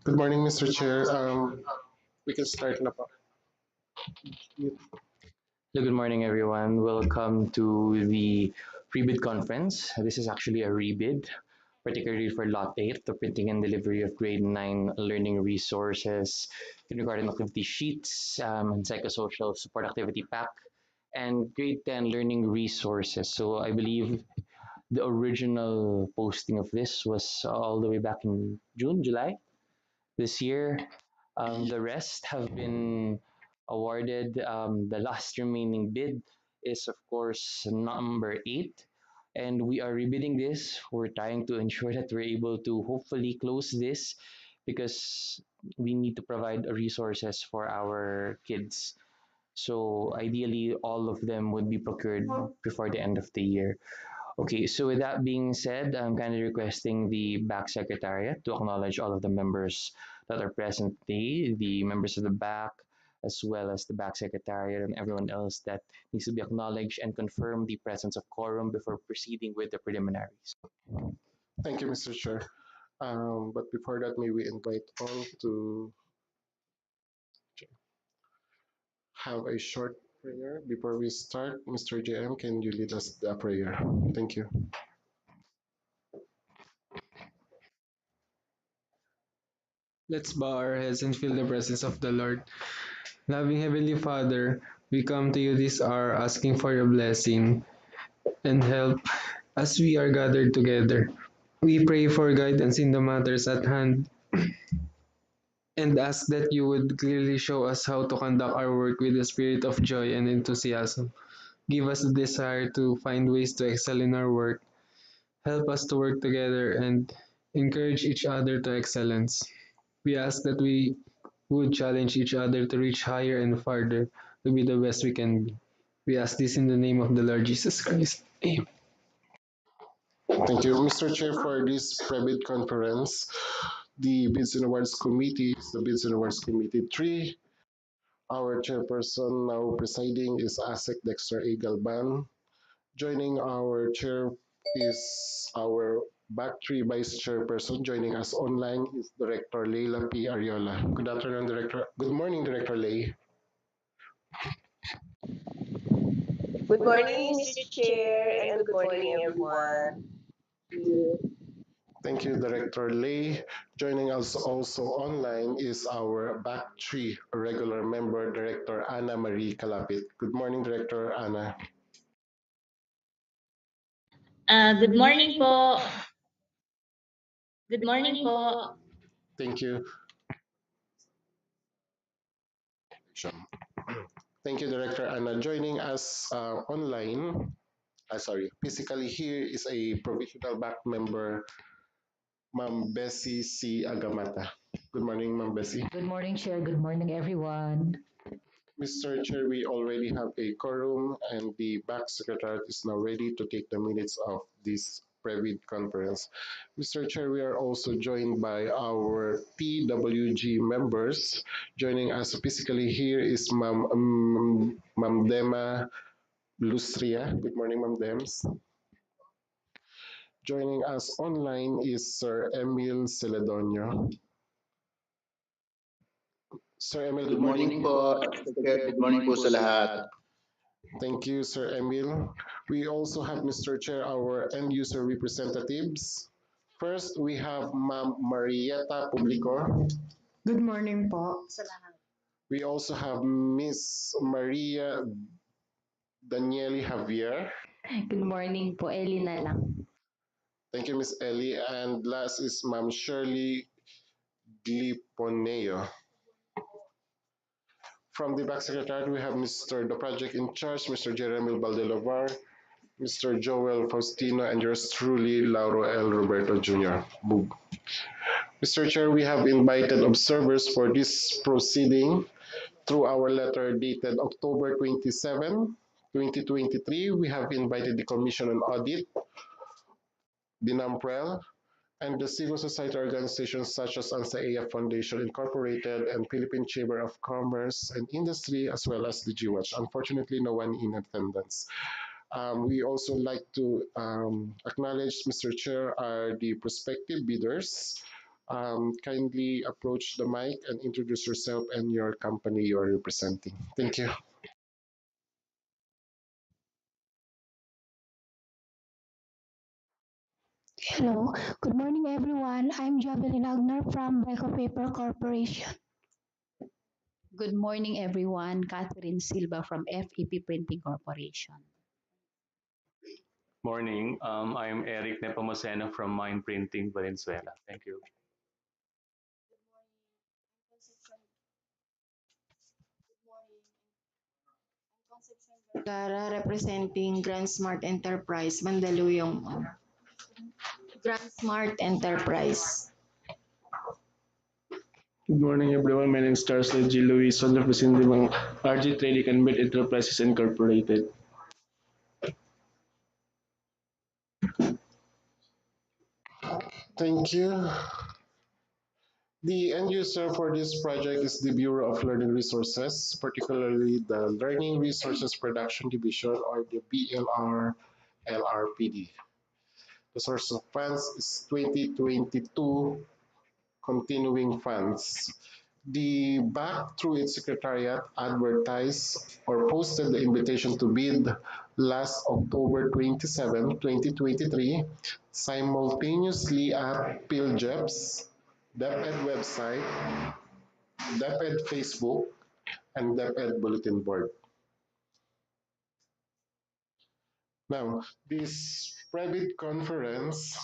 Good morning, Mr. Chair. We can start na po. Hello, good morning, everyone. Welcome to the Rebid conference. This is actually a rebid, particularly for Lot 8, the printing and delivery of grade 9 learning resources, kindergarten activity sheets, and psychosocial support activity pack, and grade 10 learning resources. So I believe the original posting of this was all the way back in June, July this year. The rest have been awarded. The last remaining bid is, of course, number 8. And we are rebidding this. We're trying to ensure that we're able to hopefully close this because we need to provide resources for our kids. So ideally, all of them would be procured before the end of the year. Okay, so with that being said, I'm kind of requesting the back secretariat to acknowledge all of the members that are present today, the members of the back, as well as the back secretariat and everyone else that needs to be acknowledged and confirm the presence of quorum before proceeding with the preliminaries. Thank you, Mr. Chair. But before that, may we invite all to have a short prayer before we start. Mr. JM, can you lead us the prayer? Thank you. Let's bow our heads and feel the presence of the Lord. Loving Heavenly Father, we come to you this hour asking for your blessing and help as we are gathered together. We pray for guidance in the matters at hand and ask that you would clearly show us how to conduct our work with a spirit of joy and enthusiasm. Give us the desire to find ways to excel in our work. Help us to work together and encourage each other to excellence. We ask that we would challenge each other to reach higher and farther to be the best we can be. We ask this in the name of the Lord Jesus Christ. Amen. Thank you, Mr. Chair, for this pre-bid conference. The Bids and Awards Committee is the Bids and Awards Committee 3. Our chairperson now presiding is ASEC Dexter A. Galban. Joining our chair is our back three vice chairperson. Joining us online is Director Leila P. Ariola. Good afternoon, Director. Good morning, Director Lay. Good morning, Mr. Chair, and good morning, everyone. Thank you, Director Lay. Joining us also online is our back three regular member, Director Anna Marie Kalapit. Good morning, Director Anna. Good morning po. Good morning po. Thank you. Thank you, Director Anna. Joining us online, physically here is a provisional back member, Ma'am Bessie C. Agamata. Good morning, Ma'am Bessie. Good morning, Chair. Good morning, everyone. Mr. Chair, we already have a quorum and the back secretariat is now ready to take the minutes of this pre conference. Mr. Chair, we are also joined by our PWG members. Joining us physically here is Ma'am Dema Lustria. Good morning, Ma'am Dems. Joining us online is Sir Emil Celedonio. Sir Emil, good Good morning morning. po, Mr. Chair. Good morning po sa lahat. Thank you, Sir Emil. We also have, Mr. Chair, our end user representatives. First, we have Ma'am Marietta Publico. Good morning po. We also have Miss Maria Danieli Javier. Good morning po, Ellie na lang. Thank you, Miss Ellie. And last is Ma'am Shirley Gliponeo. From the back secretariat, we have Mr. the project in charge, Mr. Jeremy Baldelovar, Mr. Joel Faustino, and yours truly, Lauro L. Roberto Jr. Boog. Mr. Chair, we have invited observers for this proceeding through our letter dated October 27, 2023. We have invited the Commission on Audit, the NAMPREL, and the civil society organizations such as ANSA-AF Foundation Incorporated and Philippine Chamber of Commerce and Industry, as well as the GWATch. Unfortunately, no one in attendance. We also like to acknowledge, Mr. Chair, are the prospective bidders. Kindly approach the mic and introduce yourself and your company you are representing. Thank you. Hello, good morning everyone. I'm Javelin Agner from Beco Paper Corporation. Good morning, everyone. Catherine Silva from FEP Printing Corporation. Morning. I'm Eric Nepomuceno from Mind Printing, Valenzuela. Thank you. Gara representing Grand Smart Enterprise, Mandaluyong. Grand Smart Enterprise. Good morning, everyone. My name is Charles G. Luison, representing RG Trading and Build Enterprises Incorporated. Thank you. The end user for this project is the Bureau of Learning Resources, particularly the Learning Resources Production Division or the BLR LRPD. The source of funds is 2022 continuing funds. The back through its secretariat advertised or posted the invitation to bid last October 27, 2023, simultaneously at PhilJEP's DepEd website, DepEd Facebook, and DepEd bulletin board. Now, this private conference,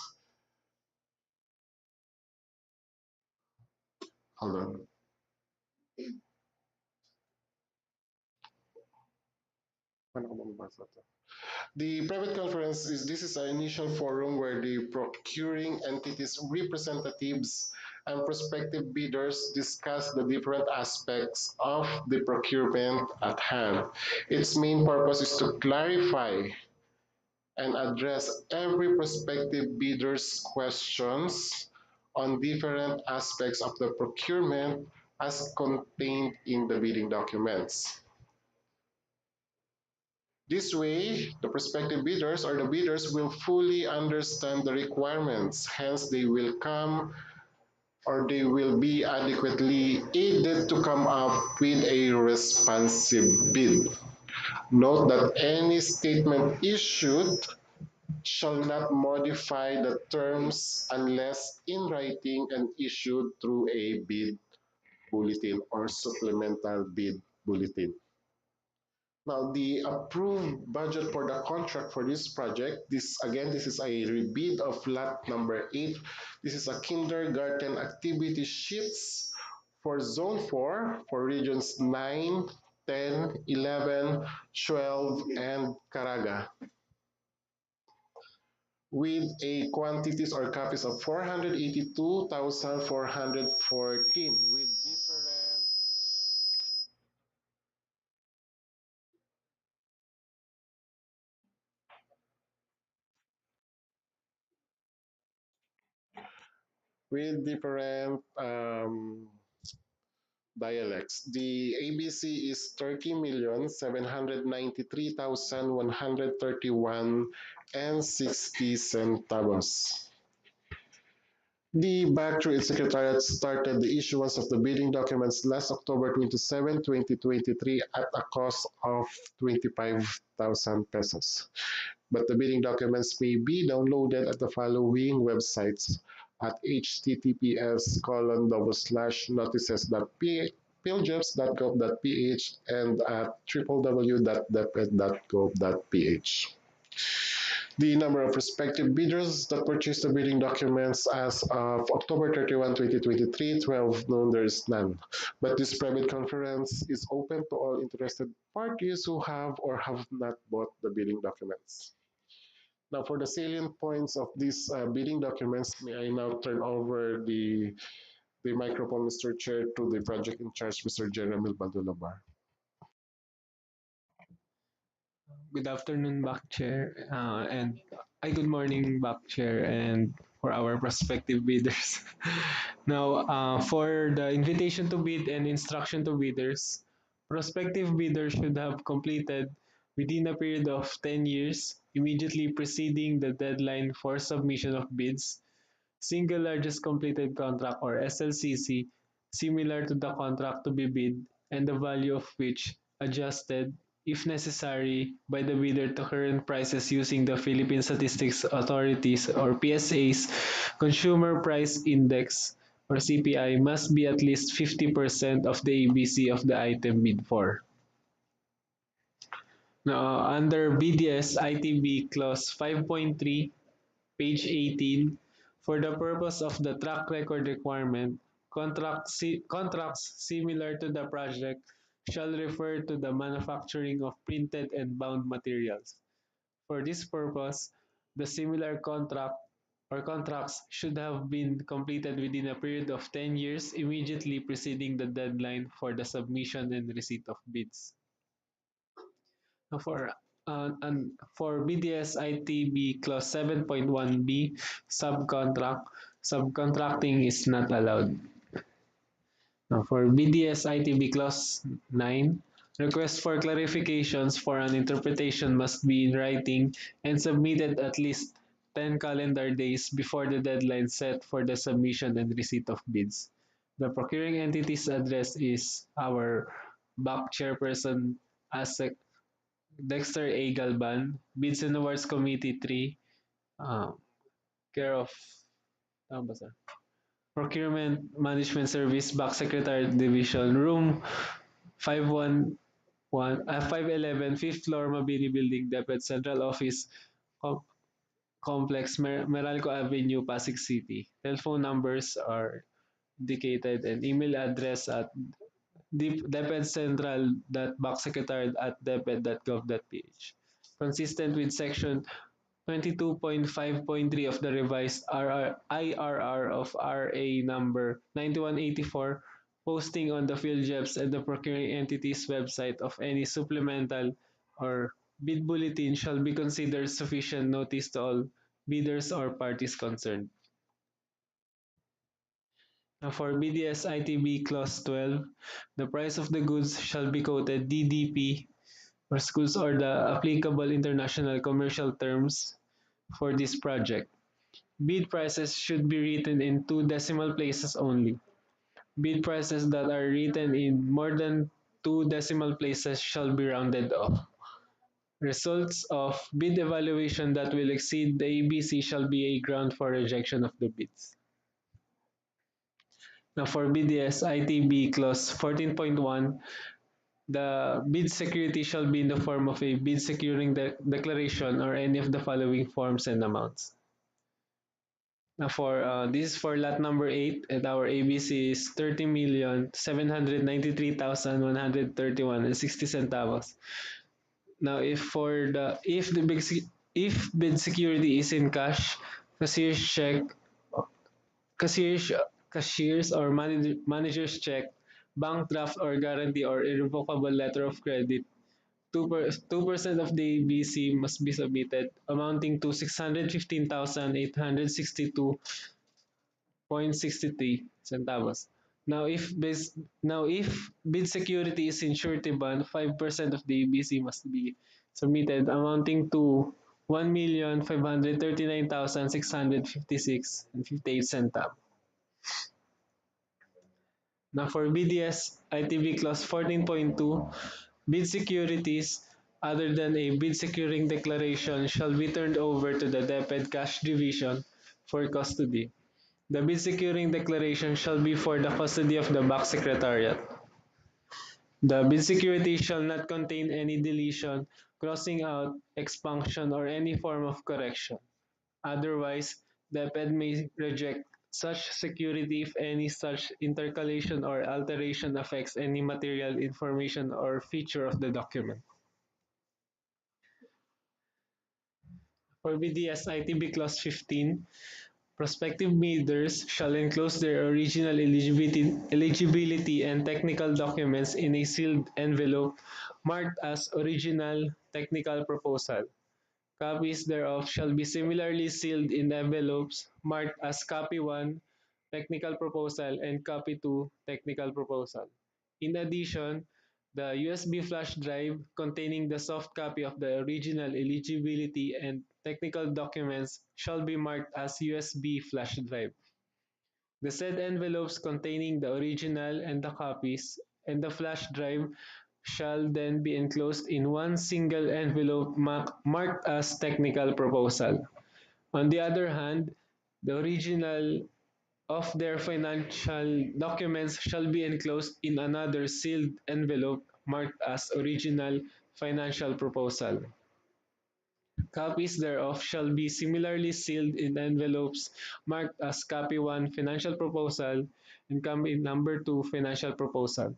hold on. Paano ko mabasa to? The private conference is this is an initial forum where the procuring entities representatives and prospective bidders discuss the different aspects of the procurement at hand. Its main purpose is to clarify and address every prospective bidder's questions on different aspects of the procurement as contained in the bidding documents. This way, the prospective bidders or the bidders will fully understand the requirements, hence they will come or they will be adequately aided to come up with a responsive bid. Note that any statement issued shall not modify the terms unless in writing and issued through a bid bulletin or supplemental bid bulletin. Now, the approved budget for the contract for this project, this again, this is a rebid of lot number 8. This is a kindergarten activity sheets for zone 4 for regions 9, 10, 11, 12, and Caraga with a quantities or copies of 482,414 with different dialects. The ABC is 30,793,131 and 60 centavos. The back through its secretariat started the issuance of the bidding documents last October 27, 2023 at a cost of 25,000 pesos. But the bidding documents may be downloaded at the following websites at https://notices.pljobs.gov.ph and at www.deped.gov.ph. The number of prospective bidders that purchased the bidding documents as of October 31, 2023, 12 noon, there is none. But this private conference is open to all interested parties who have or have not bought the bidding documents. Now, for the salient points of these bidding documents, may I now turn over the microphone, Mr. Chair, to the project in charge, Mr. Jeremy Baldulabar. Good afternoon, back chair, and good morning, back chair, and for our prospective bidders. Now, for the invitation to bid and instruction to bidders, prospective bidders should have completed within a period of 10 years immediately preceding the deadline for submission of bids single largest completed contract or SLCC, similar to the contract to be bid and the value of which adjusted, if necessary, by the bidder to current prices using the Philippine Statistics Authorities or PSA's Consumer Price Index or CPI must be at least 50% of the ABC of the item bid for. Now, under BDS ITB Clause 5.3, page 18, for the purpose of the track record requirement, contracts similar to the project shall refer to the manufacturing of printed and bound materials. For this purpose, the similar contract or contracts should have been completed within a period of 10 years immediately preceding the deadline for the submission and receipt of bids. Now for BDS ITB Clause 7.1b, subcontracting is not allowed. Now for BDS ITB Clause 9, requests for clarifications for an interpretation must be in writing and submitted at least 10 calendar days before the deadline set for the submission and receipt of bids. The procuring entity's address is our BAC chairperson ASEC Dexter A. Galban, Bids and Awards Committee 3, care of tama ba, Procurement Management Service, Back Secretary Division, Room 511, 5th floor, Mabini Building, DepEd Central Office, Complex, Meralco Avenue, Pasig City. Telephone numbers are indicated and email address at depedcentral.backsecretary@deped.gov.ph. Consistent with Section 22.5.3 of the revised IRR of RA number 9184, posting on the PhilJEPS and the procuring entity's website of any supplemental or bid bulletin shall be considered sufficient notice to all bidders or parties concerned. Now for BDS ITB Clause 12, the price of the goods shall be quoted DDP or goods or the applicable international commercial terms for this project. Bid prices should be written in 2 decimal places only. Bid prices that are written in more than 2 decimal places shall be rounded off. Results of bid evaluation that will exceed the ABC shall be a ground for rejection of the bids. Now for BDS ITB Clause 14.1, the bid security shall be in the form of a bid securing declaration or any of the following forms and amounts. Now for this is for lot number 8 and our ABC is 30,793,131 and 60 centavos. Now if bid security is in cash, cashier's check, cashiers cashiers or manager's check, bank draft or guarantee or irrevocable letter of credit, 2% of the ABC must be submitted, amounting to 615,862.63 centavos. Now if bid security is in surety bond, 5% of the ABC must be submitted, amounting to 1,539,656 and 58 centavos. Now for BDS ITB Clause 14.2, bid securities other than a bid securing declaration shall be turned over to the DepEd Cash Division for custody. The bid securing declaration shall be for the custody of the Back Secretariat. The bid security shall not contain any deletion, crossing out, expunction, or any form of correction. Otherwise, DepEd may reject such security if any such intercalation or alteration affects any material information or feature of the document. For BDS ITB Clause 15, prospective bidders shall enclose their original eligibility and technical documents in a sealed envelope marked as Original Technical Proposal. Copies thereof shall be similarly sealed in envelopes marked as Copy 1, Technical Proposal, and Copy 2, Technical Proposal. In addition, The USB flash drive containing the soft copy of the original eligibility and technical documents shall be marked as USB flash drive. The said envelopes containing the original and the copies and the flash drive shall then be enclosed in one single envelope marked as technical proposal. On the other hand, the original of their financial documents shall be enclosed in another sealed envelope marked as original financial proposal. Copies thereof shall be similarly sealed in envelopes marked as Copy 1 Financial Proposal and Copy Number 2 Financial Proposal.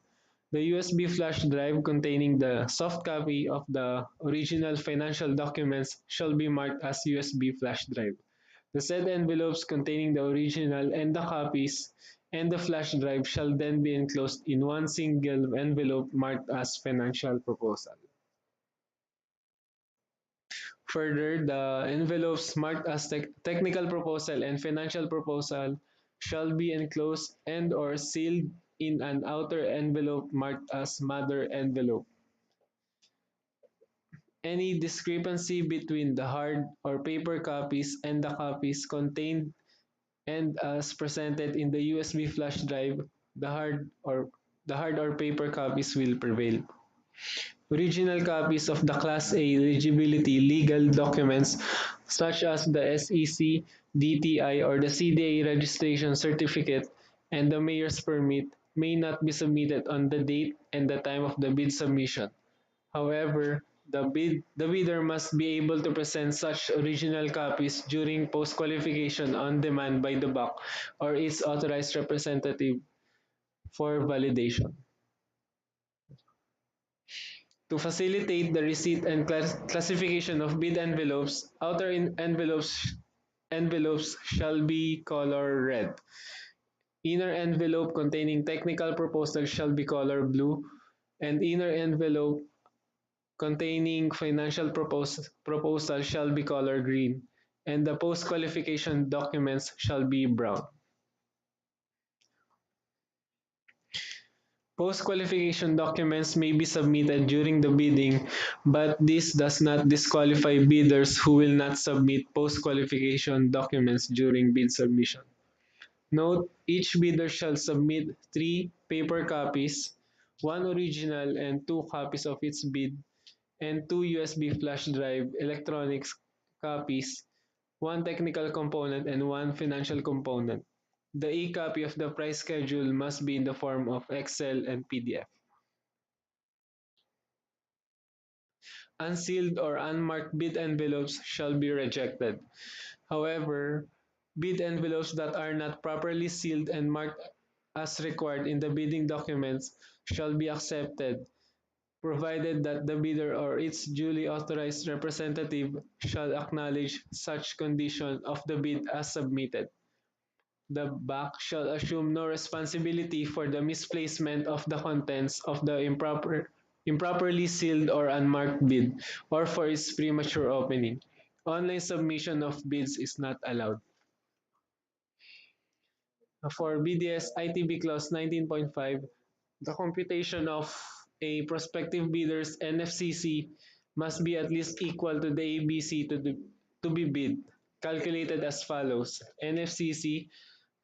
The USB flash drive containing the soft copy of the original financial documents shall be marked as USB flash drive. The said envelopes containing the original and the copies and the flash drive shall then be enclosed in one single envelope marked as financial proposal. Further, the envelopes marked as technical proposal and financial proposal shall be enclosed and or sealed in an outer envelope marked as mother envelope. Any discrepancy between the hard or paper copies and the copies contained and as presented in the USB flash drive, the hard or paper copies will prevail. Original copies of the Class A eligibility legal documents such as the SEC, DTI, or the CDA registration certificate and the mayor's permit may not be submitted on the date and the time of the bid submission. However, the bidder must be able to present such original copies during post-qualification on demand by the BAC or its authorized representative for validation. To facilitate the receipt and classification of bid envelopes, envelopes shall be color red. Inner envelope containing technical proposal shall be color blue, and inner envelope containing financial proposal shall be color green, and the post-qualification documents shall be brown. Post-qualification documents may be submitted during the bidding, but this does not disqualify bidders who will not submit post-qualification documents during bid submission. Note, each bidder shall submit 3 paper copies, 1 original and 2 copies of its bid, and 2 USB flash drive electronics copies, 1 technical component and 1 financial component. The e-copy of the price schedule must be in the form of Excel and PDF. Unsealed or unmarked bid envelopes shall be rejected. However, bid envelopes that are not properly sealed and marked as required in the bidding documents shall be accepted, provided that the bidder or its duly authorized representative shall acknowledge such condition of the bid as submitted. The BAC shall assume no responsibility for the misplacement of the contents of the improperly sealed or unmarked bid or for its premature opening. Online submission of bids is not allowed. For BDS ITB Clause 19.5, the computation of a prospective bidder's NFCC must be at least equal to the ABC to be bid, calculated as follows. NFCC,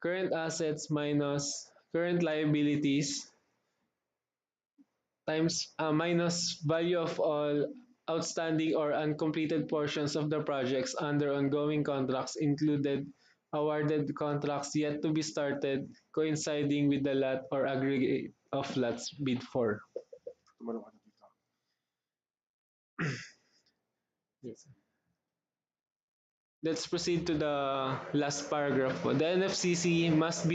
current assets minus current liabilities times minus value of all outstanding or uncompleted portions of the projects under ongoing contracts included awarded contracts yet to be started coinciding with the lot or aggregate of lots bid for. Yes. Let's proceed to the last paragraph. The NFCC must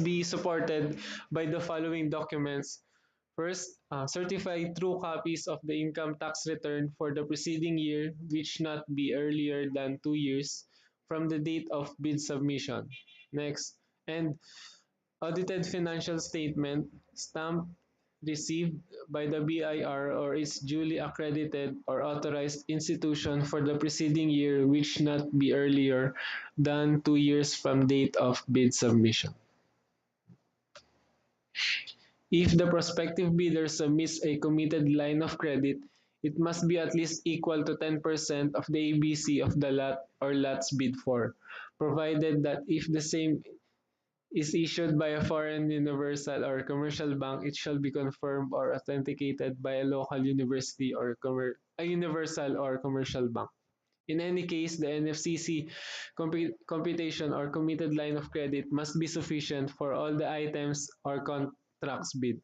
be supported by the following documents. First, certified true copies of the income tax return for the preceding year, which not be earlier than 2 years from the date of bid submission. Next, and audited financial statement stamped received by the BIR or its duly accredited or authorized institution for the preceding year which not be earlier than 2 years from date of bid submission. If the prospective bidder submits a committed line of credit, it must be at least equal to 10% of the ABC of the lot or lots bid for, provided that if the same is issued by a foreign universal or commercial bank, it shall be confirmed or authenticated by a local university or a universal or commercial bank. In any case, the NFCC computation or committed line of credit must be sufficient for all the items or contracts bid.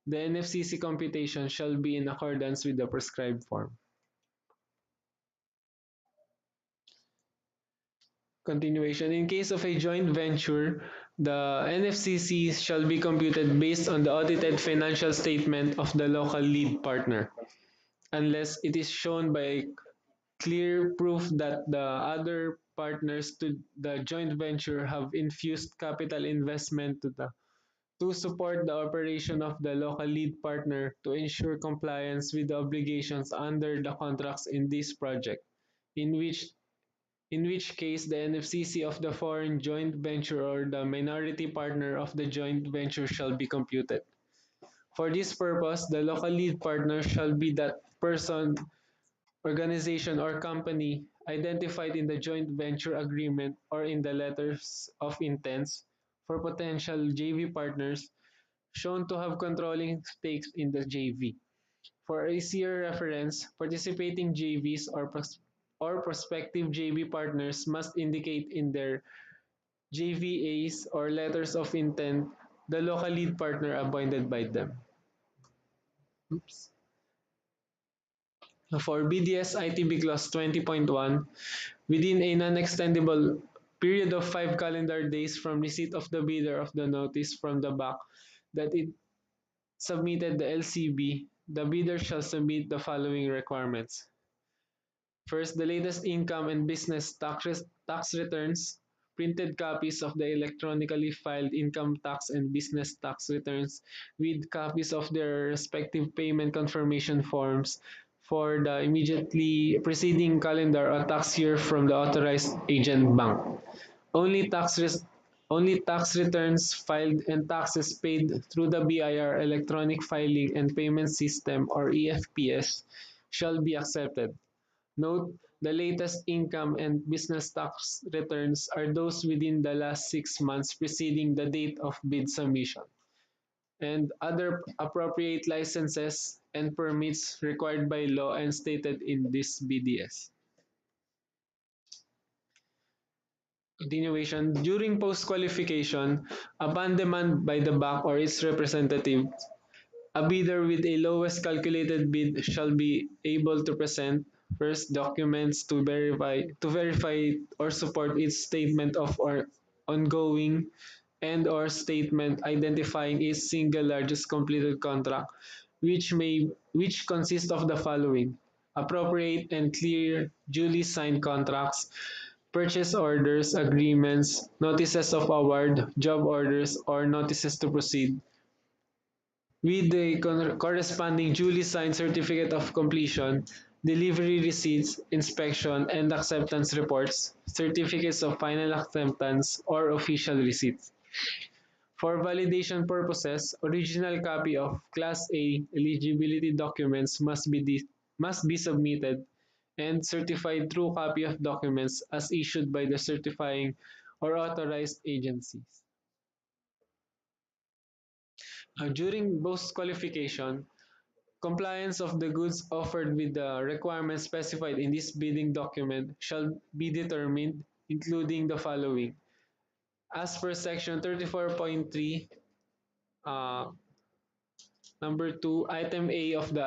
The NFCC computation shall be in accordance with the prescribed form. Continuation. In case of a joint venture, the NFCC shall be computed based on the audited financial statement of the local lead partner, unless it is shown by clear proof that the other partners to the joint venture have infused capital investment to support the operation of the local lead partner to ensure compliance with the obligations under the contracts in this project, in which case the NFCC of the foreign joint venture or the minority partner of the joint venture shall be computed. For this purpose, the local lead partner shall be that person, organization, or company identified in the joint venture agreement or in the letters of intents for potential JV partners shown to have controlling stakes in the JV. For easier reference, participating JVs or prospective JV partners must indicate in their JVAs or letters of intent the local lead partner appointed by them. Oops. For BDS ITB Clause 20.1, within a non-extendable period of 5 calendar days from receipt of the bidder of the notice from the back that it submitted the LCB, the bidder shall submit the following requirements. First, the latest income and business tax returns, printed copies of the electronically filed income tax and business tax returns with copies of their respective payment confirmation forms for the immediately preceding calendar or tax year from the authorized agent bank. Only only tax returns filed and taxes paid through the BIR electronic filing and payment system or EFPS shall be accepted. Note, the latest income and business tax returns are those within the last 6 months preceding the date of bid submission, and other appropriate licenses and permits required by law and stated in this BDS. Continuation. During post-qualification, upon demand by the bank or its representative, a bidder with a lowest calculated bid shall be able to present first documents to verify or support its statement of or ongoing and or statement identifying its single largest completed contract, which consists of the following: appropriate and clear duly signed contracts, purchase orders, agreements, notices of award, job orders, or notices to proceed, with the corresponding duly signed certificate of completion, delivery receipts, inspection and acceptance reports, certificates of final acceptance, or official receipts. For validation purposes, original copy of Class A eligibility documents must be submitted, and certified true copy of documents as issued by the certifying or authorized agencies. During post qualification, compliance of the goods offered with the requirements specified in this bidding document shall be determined, including the following. As per section 34.3, uh, number 2, item A of the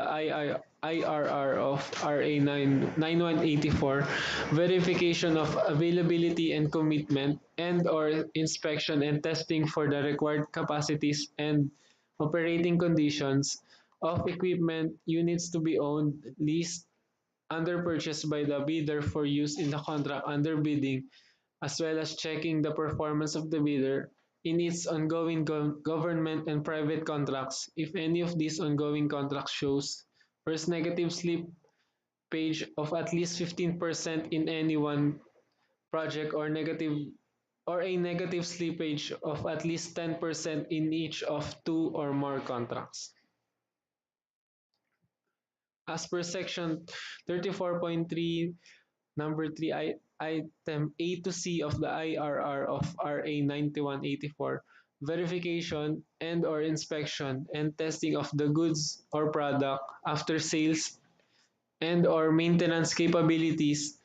IRR of RA 9184, verification of availability and commitment and or inspection and testing for the required capacities and operating conditions of equipment, units to be owned, leased, under purchase by the bidder for use in the contract under bidding, as well as checking the performance of the bidder in its ongoing government and private contracts if any of these ongoing contracts shows first negative slip page of at least 15% in any one project or negative or a negative slippage of at least 10% in each of two or more contracts. As per section 34.3, number 3, item A to C of the IRR of RA 9184, verification and or inspection and testing of the goods or product after sales and or maintenance capabilities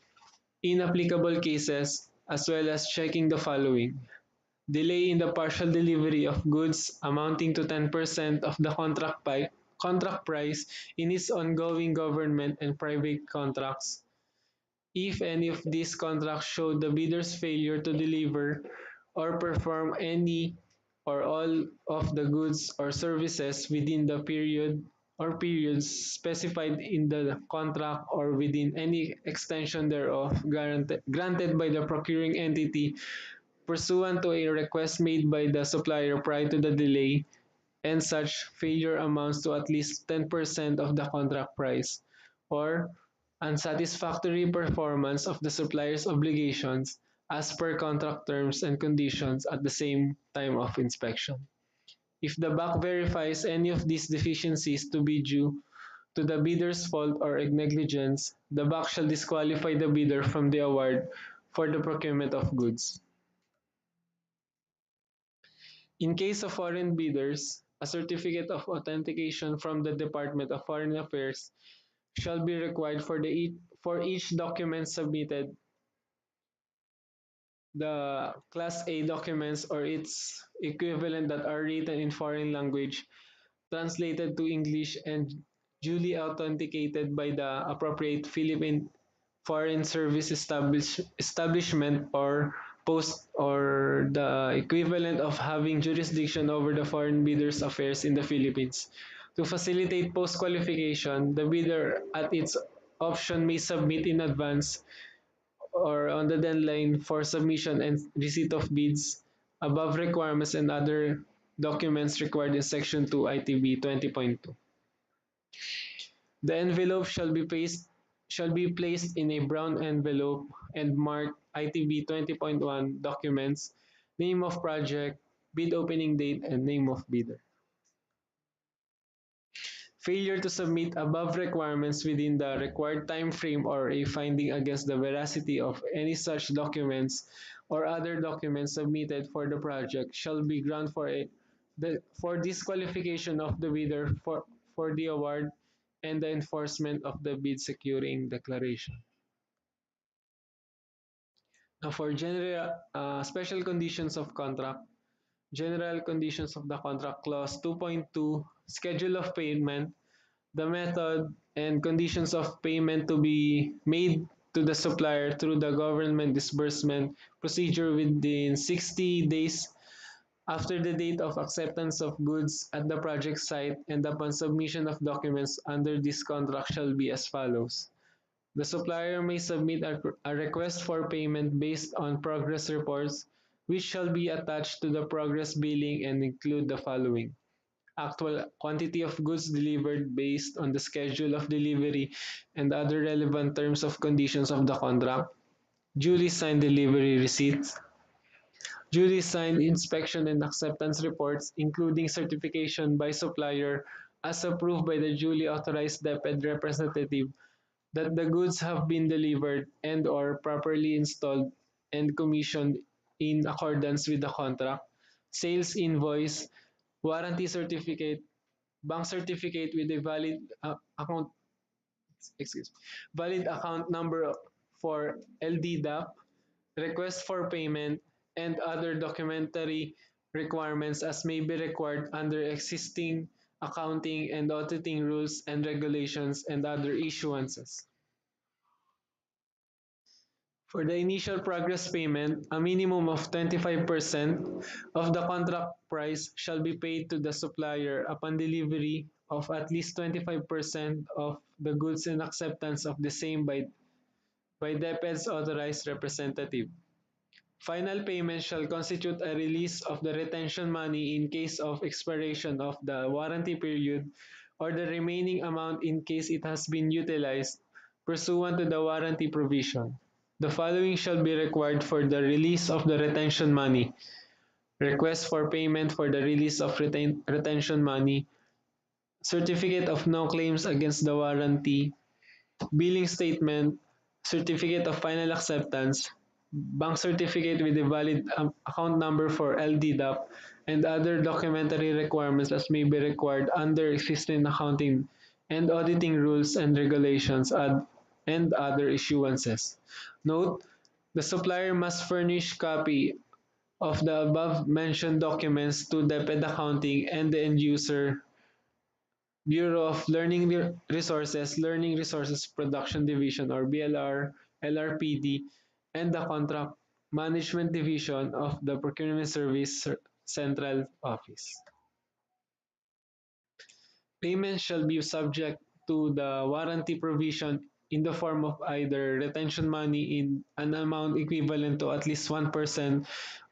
in applicable cases, as well as checking the following: delay in the partial delivery of goods amounting to 10% of the contract price in its ongoing government and private contracts, if any of these contracts show the bidder's failure to deliver or perform any or all of the goods or services within the period or periods specified in the contract or within any extension thereof granted by the procuring entity pursuant to a request made by the supplier prior to the delay, and such failure amounts to at least 10% of the contract price, or unsatisfactory performance of the supplier's obligations as per contract terms and conditions at the same time of inspection. If the BAC verifies any of these deficiencies to be due to the bidder's fault or negligence, the BAC shall disqualify the bidder from the award for the procurement of goods. In case of foreign bidders, a certificate of authentication from the Department of Foreign Affairs shall be required for each document submitted. The Class A documents or its equivalent that are written in foreign language, translated to English, and duly authenticated by the appropriate Philippine Foreign Service establishment or post, or the equivalent of having jurisdiction over the foreign bidder's affairs in the Philippines. To facilitate post-qualification, the bidder at its option may submit in advance or on the deadline for submission and receipt of bids, above requirements and other documents required in Section 2 ITB 20.2. The envelope shall be placed in a brown envelope and marked ITB 20.1 documents, name of project, bid opening date, and name of bidder. Failure to submit above requirements within the required time frame or a finding against the veracity of any such documents or other documents submitted for the project shall be ground for disqualification of the bidder for the award and the enforcement of the bid securing declaration. Now for general special conditions of contract, general conditions of the contract clause 2.2, schedule of payment, the method and conditions of payment to be made to the supplier through the government disbursement procedure within 60 days after the date of acceptance of goods at the project site and upon submission of documents under this contract shall be as follows. The supplier may submit a request for payment based on progress reports, which shall be attached to the progress billing and include the following: actual quantity of goods delivered based on the schedule of delivery and other relevant terms of conditions of the contract, duly signed delivery receipts, duly signed inspection and acceptance reports, including certification by supplier as approved by the duly authorized DepEd representative that the goods have been delivered and or properly installed and commissioned in accordance with the contract, sales invoice, warranty certificate, bank certificate with a valid account excuse valid account number for LDDAP, request for payment, and other documentary requirements as may be required under existing accounting and auditing rules and regulations and other issuances. For the initial progress payment, a minimum of 25% of the contract price shall be paid to the supplier upon delivery of at least 25% of the goods and acceptance of the same by DepEd's authorized representative. Final payment shall constitute a release of the retention money in case of expiration of the warranty period or the remaining amount in case it has been utilized pursuant to the warranty provision. The following shall be required for the release of the retention money: request for payment for the release of retention money, certificate of no claims against the warranty, billing statement, certificate of final acceptance, bank certificate with a valid account number for LDDAP, and other documentary requirements as may be required under existing accounting and auditing rules and regulations and other issuances. Note: the supplier must furnish copy of the above mentioned documents to DepEd Accounting and the End User Bureau of Learning Resources Production Division or BLR, LRPD, and the Contract Management Division of the Procurement Service Central Office. Payment shall be subject to the warranty provision in the form of either retention money in an amount equivalent to at least 1%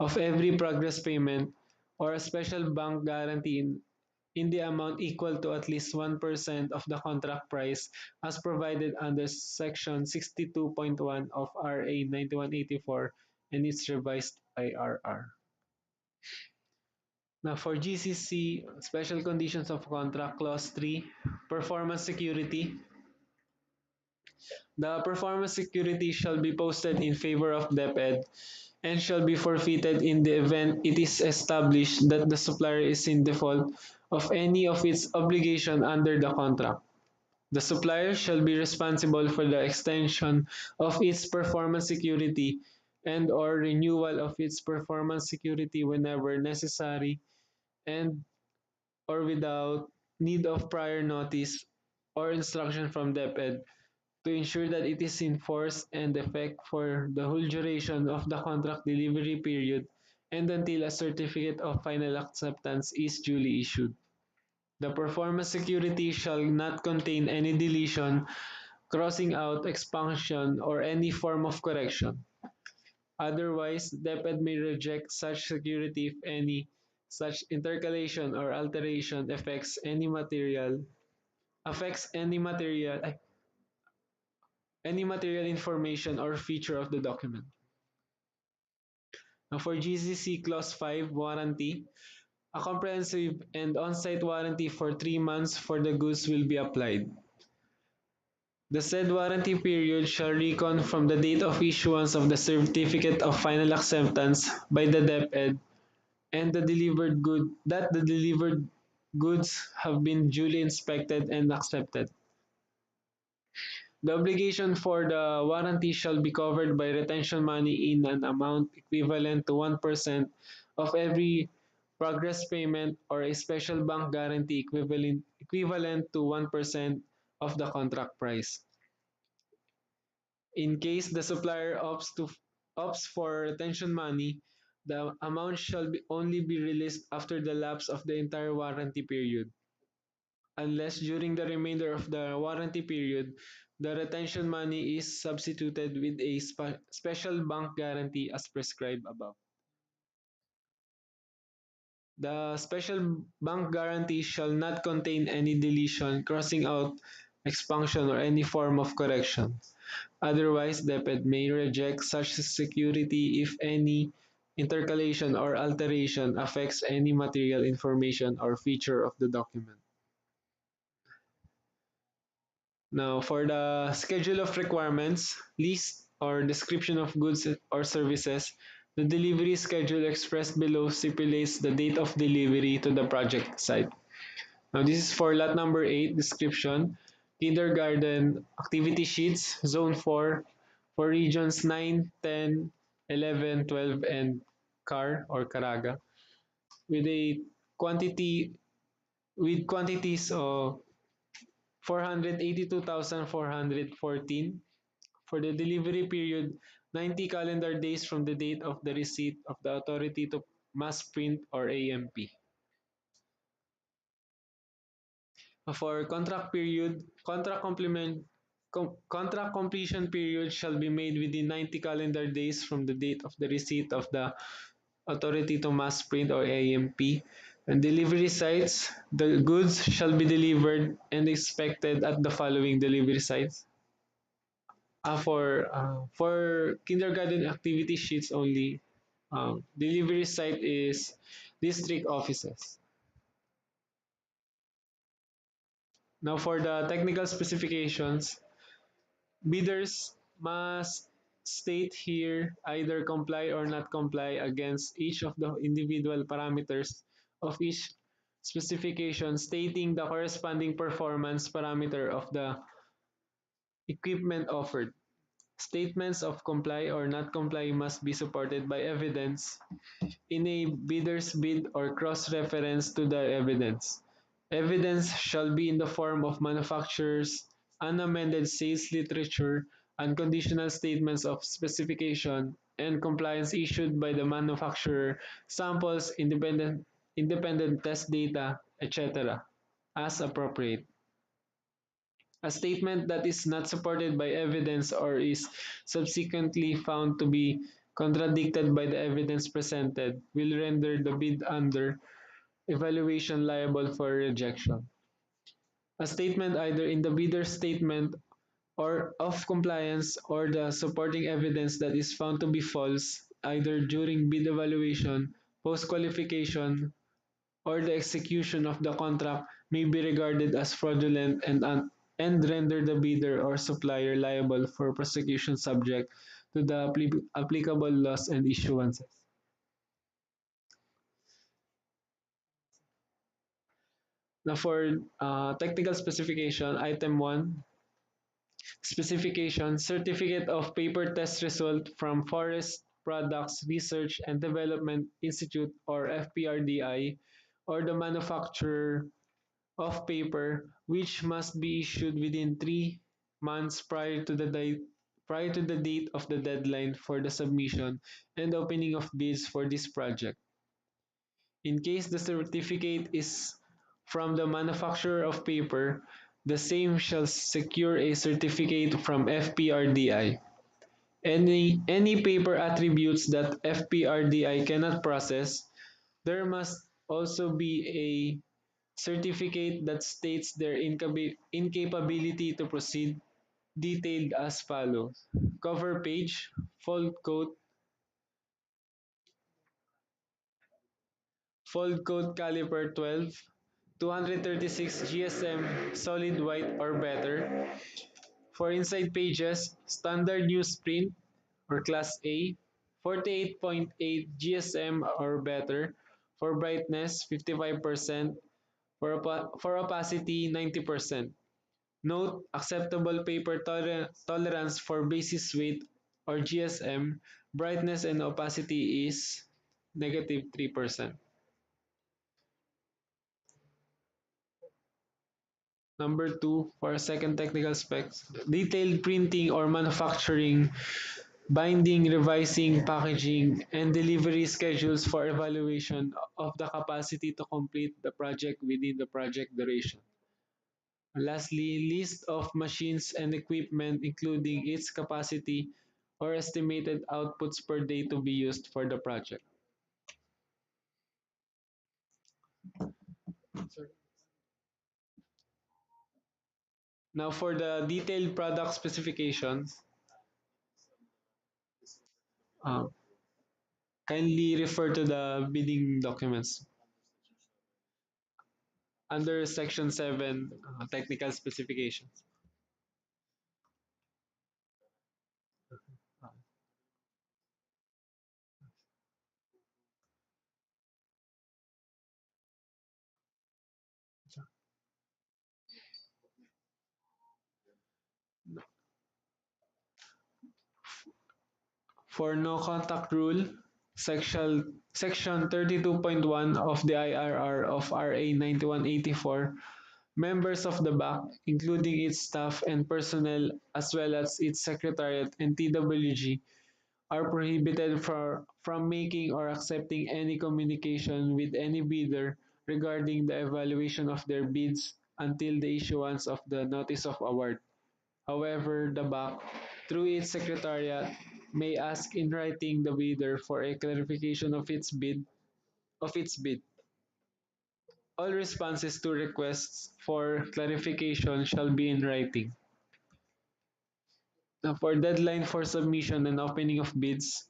of every progress payment, or a special bank guarantee in the amount equal to at least 1% of the contract price as provided under Section 62.1 of RA 9184 and its revised IRR. Now for GCC, Special Conditions of Contract Clause 3, Performance Security. The performance security shall be posted in favor of DepEd and shall be forfeited in the event it is established that the supplier is in default of any of its obligation under the contract. The supplier shall be responsible for the extension of its performance security and or renewal of its performance security whenever necessary and or without need of prior notice or instruction from DepEd to ensure that it is in force and effect for the whole duration of the contract delivery period and until a certificate of final acceptance is duly issued. The performance security shall not contain any deletion, crossing out, expansion, or any form of correction. Otherwise, DepEd may reject such security if any such intercalation or alteration affects any material information or feature of the document. Now for GCC Clause 5 warranty, a comprehensive and on-site warranty for 3 months for the goods will be applied. The said warranty period shall recon from the date of issuance of the certificate of final acceptance by the DepEd and the delivered goods have been duly inspected and accepted. The obligation for the warranty shall be covered by retention money in an amount equivalent to 1% of every progress payment or a special bank guarantee equivalent to 1% of the contract price. In case the supplier opts for retention money, the amount shall only be released after the lapse of the entire warranty period, unless during the remainder of the warranty period, the retention money is substituted with a special bank guarantee as prescribed above. The special bank guarantee shall not contain any deletion, crossing out, expansion, or any form of correction. Otherwise, DepEd may reject such security if any intercalation or alteration affects any material information or feature of the document. Now, for the schedule of requirements, list or description of goods or services, the delivery schedule expressed below stipulates the date of delivery to the project site. Now, this is for lot number 8, description, kindergarten activity sheets, zone 4, for regions 9, 10, 11, 12, and CAR or Caraga, with a quantities of 482,414 for the delivery period 90 calendar days from the date of the receipt of the authority to mass print or AMP. For contract completion period shall be made within 90 calendar days from the date of the receipt of the authority to mass print or AMP. And delivery sites, the goods shall be delivered and inspected at the following delivery sites. For kindergarten activity sheets only, delivery site is district offices. Now for the technical specifications, bidders must state here either comply or not comply against each of the individual parameters of each specification, stating the corresponding performance parameter of the equipment offered. Statements of comply or not comply must be supported by evidence in a bidder's bid or cross-reference to the evidence. Evidence shall be in the form of manufacturer's unamended sales literature, unconditional statements of specification and compliance issued by the manufacturer, samples, independent test data, etc., as appropriate. A statement that is not supported by evidence or is subsequently found to be contradicted by the evidence presented will render the bid under evaluation liable for rejection. A statement either in the bidder's statement or of compliance or the supporting evidence that is found to be false either during bid evaluation, post-qualification, or the execution of the contract may be regarded as fraudulent and render the bidder or supplier liable for prosecution subject to the applicable laws and issuances. Now for technical specification, item 1, specification, certificate of paper test result from Forest Products Research and Development Institute or FPRDI or the manufacturer of paper which must be issued within 3 months prior to the date of the deadline for the submission and opening of bids for this project. In case the certificate is from the manufacturer of paper, the same shall secure a certificate from FPRDI. Any paper attributes that FPRDI cannot process, there must also be a certificate that states their incapability to proceed, detailed as follows. Cover page, fold coat caliper 12, 236 GSM solid white or better. For inside pages, standard newsprint or class A, 48.8 GSM or better. For brightness, 55%. For opacity, 90%. Note, acceptable paper tolerance for basis weight or GSM, brightness and opacity is -3%. Number 2, for second technical specs, detailed printing or manufacturing, binding, revising, packaging, and delivery schedules for evaluation of the capacity to complete the project within the project duration. Lastly, list of machines and equipment including its capacity or estimated outputs per day to be used for the project. Now for the detailed product specifications, uh, kindly refer to the bidding documents under section 7, technical specifications. For no contact rule, section 32.1 of the IRR of RA 9184, members of the BAC, including its staff and personnel as well as its secretariat and TWG, are prohibited from making or accepting any communication with any bidder regarding the evaluation of their bids until the issuance of the notice of award. However, the BAC, through its secretariat, may ask in writing the bidder for a clarification of its bid. All responses to requests for clarification shall be in writing. For deadline for submission and opening of bids,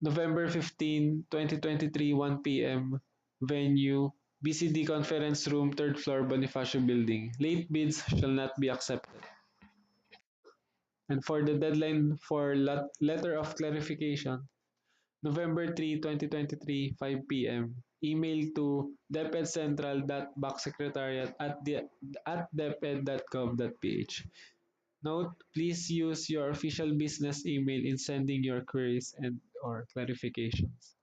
November 15, 2023, 1 p.m. Venue, BCD Conference Room, 3rd floor, Bonifacio Building. Late bids shall not be accepted. And for the deadline for letter of clarification, November 3, 2023, 5 p.m. Email to depedcentral.backsecretariat at deped.gov.ph. Note, please use your official business email in sending your queries and or clarifications.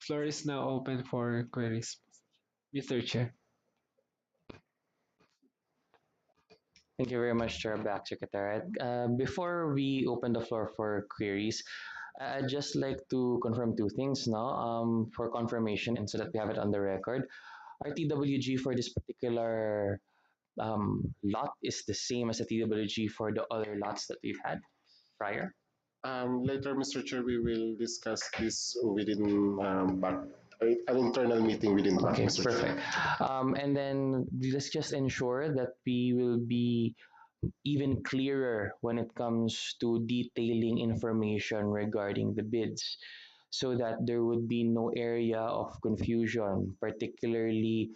Floor is now open for queries. Mr. Chair. Thank you very much, Chair Back Secretary. Before we open the floor for queries, I'd just like to confirm two things now for confirmation and so that we have it on the record. Our TWG for this particular lot is the same as the TWG for the other lots that we've had prior. Later, Mr. Chair, we will discuss this within an internal meeting within BAC, Okay, Mr. Chair. perfect. And then let's just ensure that we will be even clearer when it comes to detailing information regarding the bids so that there would be no area of confusion, particularly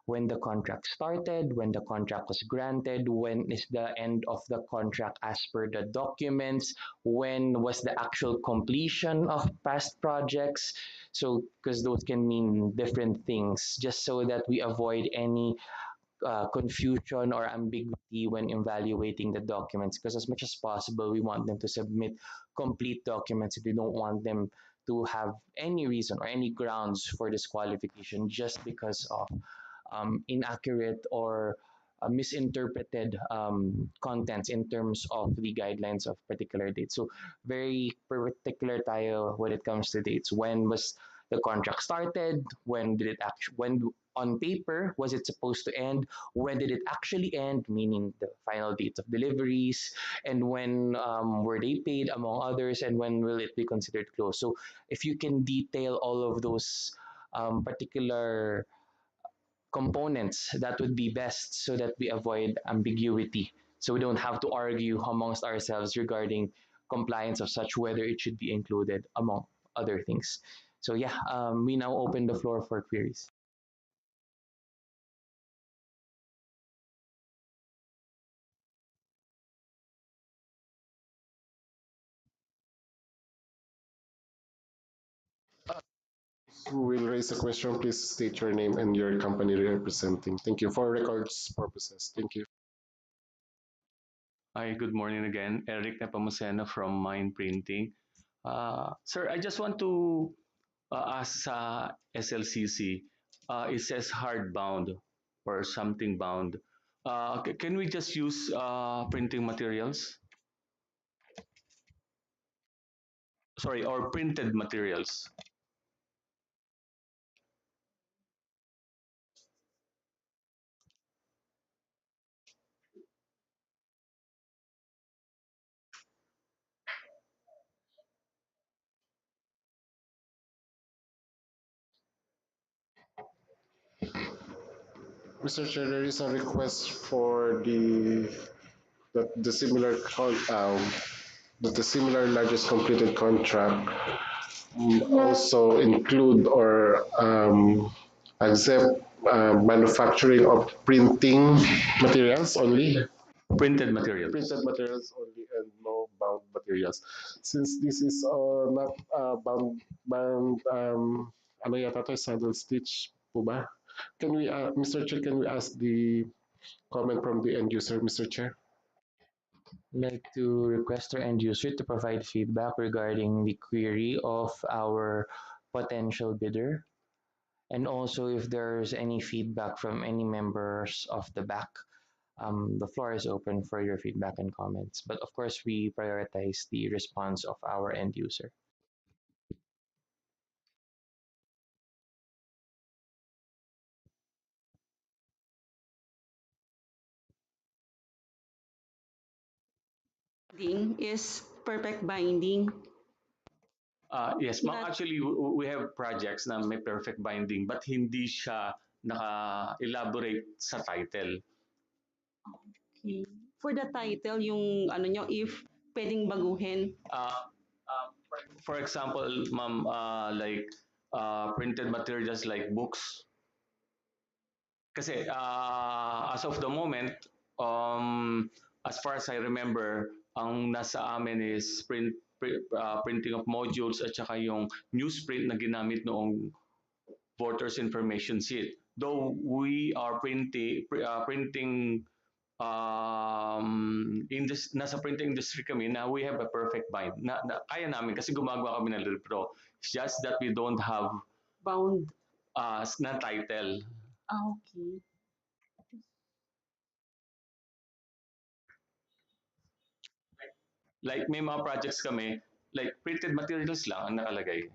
when the contract started, when the contract was granted, when is the end of the contract as per the documents, when was the actual completion of past projects. So, because those can mean different things, just so that we avoid any confusion or ambiguity when evaluating the documents, because as much as possible we want them to submit complete documents if we don't want them to have any reason or any grounds for disqualification just because of inaccurate or misinterpreted contents in terms of the guidelines of particular dates. So very particular tayo when it comes to dates. When was the contract started? When did it actually, when on paper was it supposed to end? When did it actually end? Meaning the final dates of deliveries, and when were they paid, among others, and when will it be considered closed? So if you can detail all of those particular components, that would be best so that we avoid ambiguity. So we don't have to argue amongst ourselves regarding compliance of such, whether it should be included among other things. So yeah, we now open the floor for queries. Who will raise a question, please state your name and your company representing. Thank you. For records purposes. Thank you. Hi, good morning again. Eric Nepomuceno from Mind Printing. Sir, I just want to ask SLCC. It says hardbound or something bound. Can we just use printing materials? Sorry, or printed materials? Mr. Chair, there is a request for the similar that the similar largest completed contract also include or accept manufacturing of printing materials only. Printed materials. Printed materials only and no bound materials. Since this is not bound, ano yata to, saddle stitch po ba? Can we, Mr. Chair, can we ask the comment from the end user, Mr. Chair? I'd like to request our end user to provide feedback regarding the query of our potential bidder, and also if there's any feedback from any members of the back. The floor is open for your feedback and comments, but of course we prioritize the response of our end user. Binding is perfect binding. Yes, ma'am. Actually, we have projects na may perfect binding but hindi siya naka-elaborate sa title. Okay. For the title, yung ano nyo, if pwedeng baguhin. For example, ma'am, like printed materials like books. Kasi as of the moment, as far as I remember, ang nasa amin is printing of modules at saka yung newsprint na ginamit noong voters information sheet. Though we are printing nasa printing industry kami na we have a perfect bind na kaya namin kasi gumagawa kami ng libro. It's just that we don't have Bound. na title. Okay. Like may mga projects kami, like printed materials lang ang nakalagay.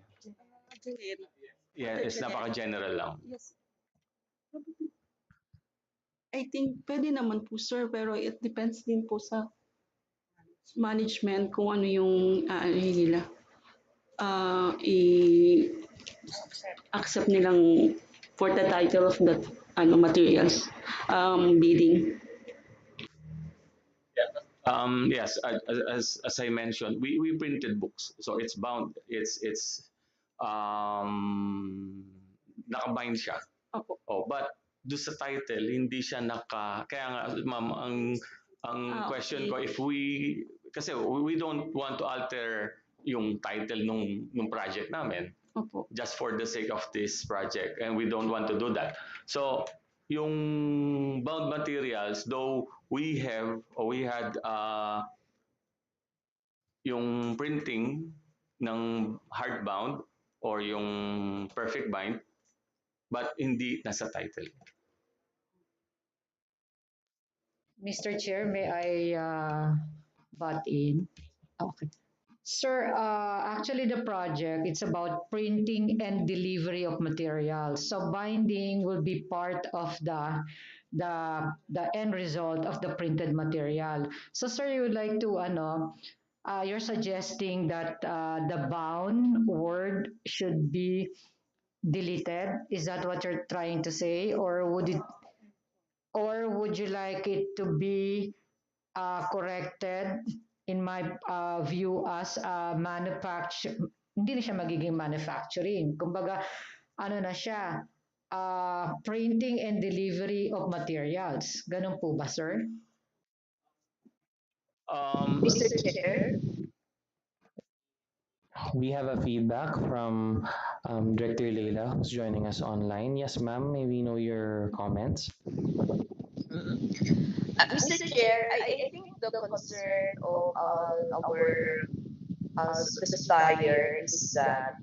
Yeah, it's napaka-general lang. Yes. I think pwede naman po sir, pero it depends din po sa management kung ano yung ano nila. I-accept nilang for the title of that materials bidding. Yes, as I mentioned, we printed books, so it's bound. It's nakabind siya. Opo. Oh, but do sa title hindi siya kaya nga ma'am ang question ko if we kasi we don't want to alter yung title nung project namin. Opo. Just for the sake of this project and we don't want to do that. So yung bound materials though we had yung printing ng hardbound or yung perfect bind but hindi nasa title. Mr. Chair, may I butt in? Okay. Sir, actually the project, it's about printing and delivery of materials. So binding will be part of the end result of the printed material. So sir, you would like to, you're suggesting that the bound word should be deleted. Is that what you're trying to say? Or would you like it to be corrected in my view as manufacture, hindi na siya magiging manufacturing. Kumbaga, ano na siya, printing and delivery of materials. Ganun po ba, sir? Mr. Chair, We have a feedback from Director Leila, who's joining us online. Yes, ma'am, may we know your comments? Mr. Chair, I think the concern of our supplier is that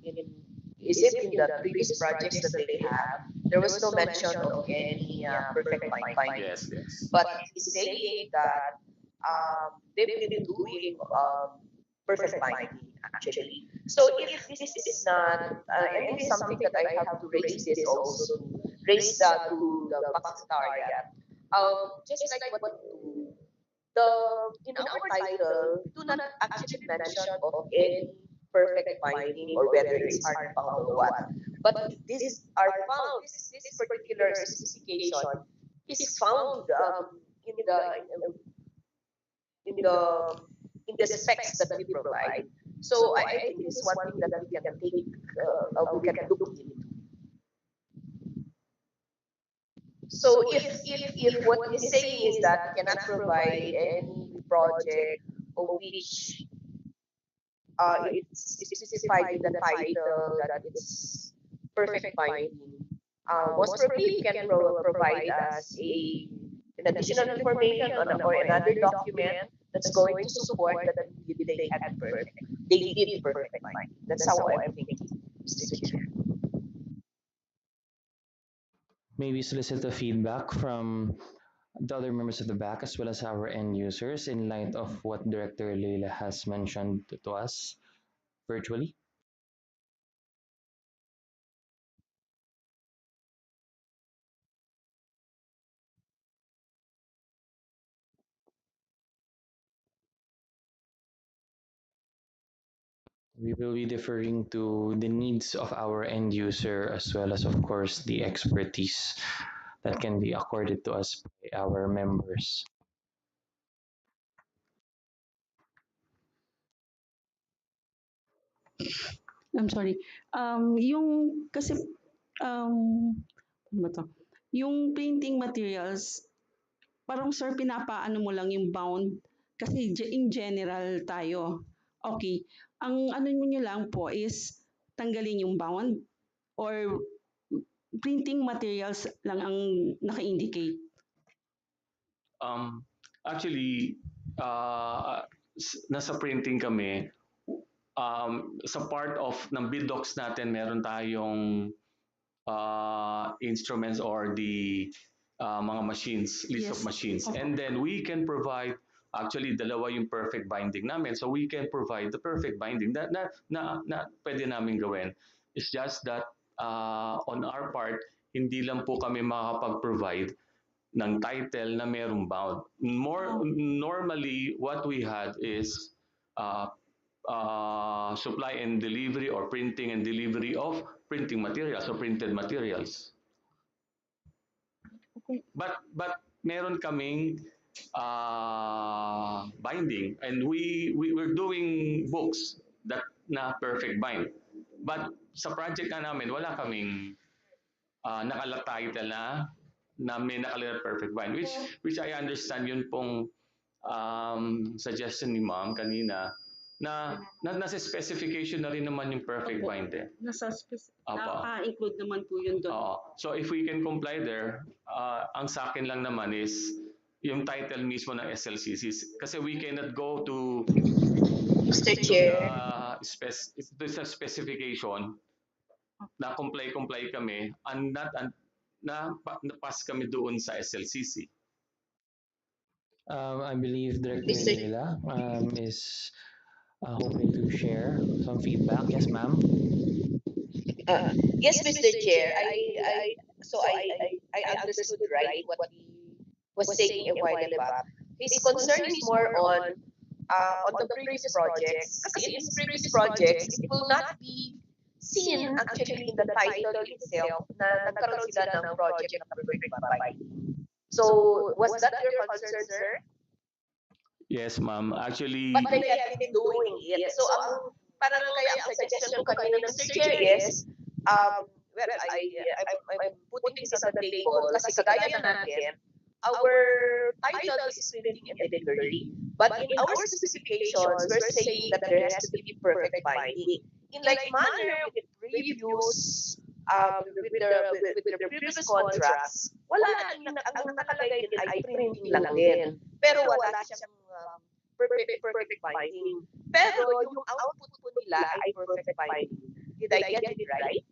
is it in the previous projects that they have, there was no mention of any perfect findings. Yes. But he's saying that they've been doing perfect finding actually. So if this is not, and this is something that I have to raise this also to raise that to the Secretariat. Just like what we do, the in our title, we do not actually mention of any perfect finding or whether it's hard found or what. But these are found. This particular specification is found in the in the in the specs that we provide. So I think this is one thing that we can take, we can look into. So if what he's saying is that he cannot provide any project of which it's specified in the title that it's perfect finding, most probably he can provide us an additional information or another document that's going to support that they had perfect. They did perfect finding. That's how I'm thinking, Mr. Chair. Maybe solicit the feedback from the other members of the back as well as our end users in light of what Director Leila has mentioned to us virtually. We will be deferring to the needs of our end user as well as, of course, the expertise that can be accorded to us by our members. I'm sorry. Yung kasi ano ba to? Yung printing materials, parang sir pinapaano mo lang yung bound kasi in general tayo. Okay. Ang ano mo nyo lang po is tanggalin yung bound or printing materials lang ang naka-indicate. Um, Actually, nasa printing kami. Sa part of ng bid docs natin, meron tayong instruments or the mga machines, list of Yes. machines. Opo. And then we can provide, actually dalawa yung perfect binding namin. So we can provide the perfect binding na pwede namin gawin. It's just that on our part, hindi lang po kami makakapag-provide ng title na merong bound. Normally, what we had is uh, supply and delivery or printing and delivery of printing materials or printed materials. Okay. But meron kaming binding, and we're doing books that na perfect bind. But sa project na namin, wala kaming title na may nakalat perfect bind, which I understand yun pong suggestion ni ma'am kanina na nasa specification na rin naman yung perfect Opo. bind eh. Opo. Naka-include naman po yun doon. Oo. So if we can comply there, ang sa akin lang naman is yung title mismo ng SLCCs. Kasi we cannot go to Mr. Chair. sa specification na comply kami and not na pass kami doon sa SLCC. I believe Director Mr. Leila is hoping to share some feedback. Yes, ma'am. Yes, Mr. Chair. I understood right what he was saying a while back. His concern is more on the previous projects. Kasi in his previous projects, it will not be seen actually in the title itself na nagkaroon sila ng project na perfect bind. So, was that your concern, sir? Yes, ma'am. Actually, But they have been doing it. So, parang kaya ang suggestion ko kanina ng Mr. Chair is, well, I'm putting this on the table kasi kagaya na natin, our title is printing and delivery. But in our specifications, we're saying that there has to be perfect binding. In like manner with previous with the previous contracts, wala ang nakalagay din ay printing lang din. Pero wala siyang perfect binding. Pero yung output po nila ay perfect binding. Did I get it right?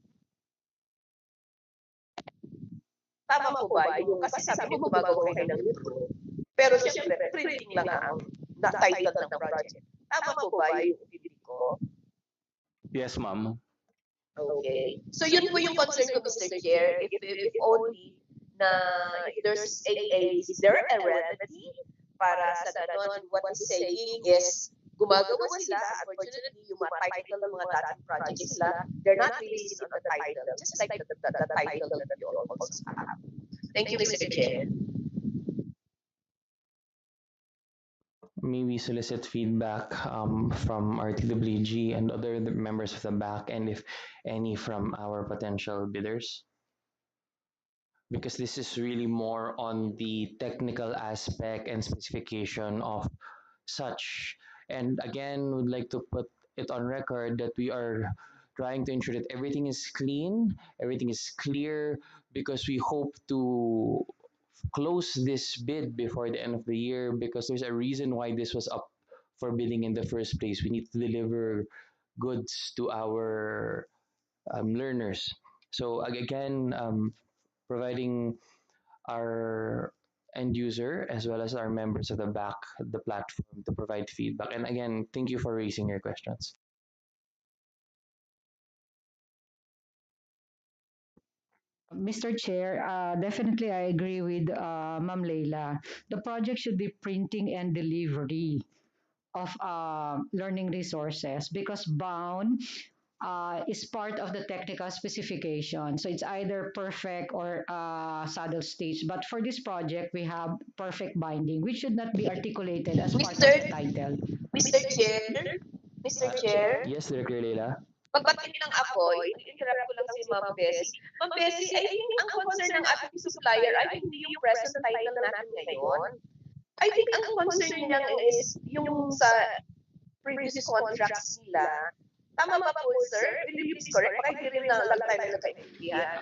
Tama po ba? Yung, kasi sabi mo gumagawa kayo ng libro. Pero siyempre, printing lang ang title ng project. Tama po ba yung opinion ko? yes, ma'am. Okay. So yun po yung concern ko, Mr. Chair. If only na if there's is there a remedy para sa ganon, what is saying is gumagawa sila, unfortunately, yung mga title ng mga dating projects nila, they're not really seen on the title, just like the title that you all also have. Thank you, Mr. Chair. Maybe solicit feedback from our TWG and other members of the back, and if any from our potential bidders. Because this is really more on the technical aspect and specification of such. And again, would like to put it on record that we are trying to ensure that everything is clean, everything is clear, because we hope to close this bid before the end of the year, because there's a reason why this was up for bidding in the first place. We need to deliver goods to our learners. So again, providing our end user as well as our members at the back the platform to provide feedback. And again, thank you for raising your questions. Mr. Chair, definitely I agree with Ma'am Leila. The project should be printing and delivery of learning resources because bound is part of the technical specification. So it's either perfect or saddle stage. But for this project, we have perfect binding, which should not be articulated as part of the title. Mr. Chair, Mr. Chair, Yes, Director Leila. magbatin lang ako, interrupt ko lang si Ma'am Bessie. Ma'am Bessie, I think ang concern ng ating supplier ay hindi yung present title natin ngayon. I think ang concern niya is yung sa previous contracts nila. Tama ba po, sir? Will you please correct? Baka hindi rin na lang tayo nagkaintindihan.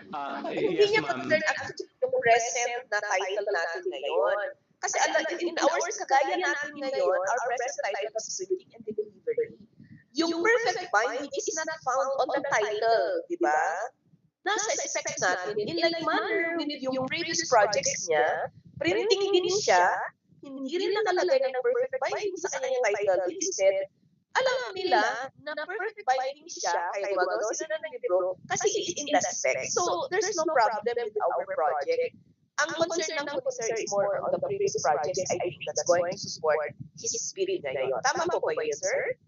Hindi Yes, niya ma'am. concern actually yung present na title natin ngayon. Kasi in our kagaya natin ngayon, our present title is printing and delivery. Yung perfect binding is not found on the title, di ba? Nasa specs natin. In like manner with yung previous projects niya, printing din siya, hindi rin nakalagay ng perfect binding sa kanyang title. Instead, alam nila na perfect binding siya, kaya gumagawa sila ng libro, kasi it's in the specs. So, there's no problem with our project. Ang concern lang po, sir, is more on the previous projects. I think that's going to support his spirit ngayon. Tama po ba yun, sir?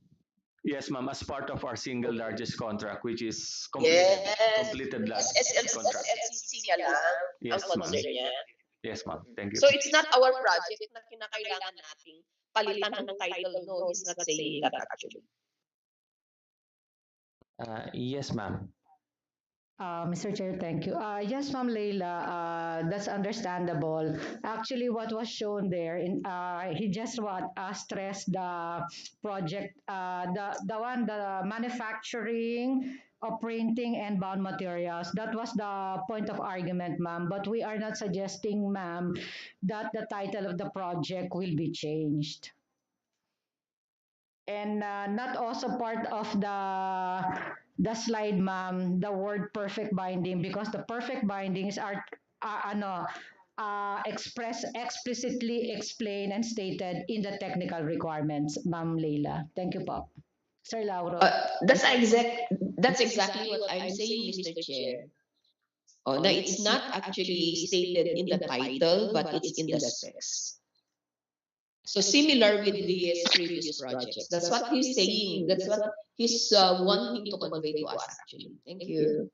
Yes, ma'am. As part of our single largest contract, which is completed last contract. SLCC niya lang ang Yes, ma'am. concern niya. Yes, ma'am. Thank you. So, it's not our project na kinakailangan nating palitan ng title. No, he's not saying that actually. Yes, ma'am. Mr. Chair, thank you. Yes, Ma'am Leila, that's understandable. Actually, what was shown there, he just stressed the project, the manufacturing of printing and bound materials. That was the point of argument, ma'am. But we are not suggesting, ma'am, that the title of the project will be changed. And not also part of the slide, ma'am, the word perfect binding, because the perfect bindings are explicitly explained and stated in the technical requirements, ma'am Leila. Thank you po. Sir Lauro. That's exactly what I'm saying, Mr. Chair. Oh, no, it's not actually stated in the title, but it's in the specs. So similar with his previous projects. That's what he's saying. That's what he's wanting to convey to us actually. Thank you.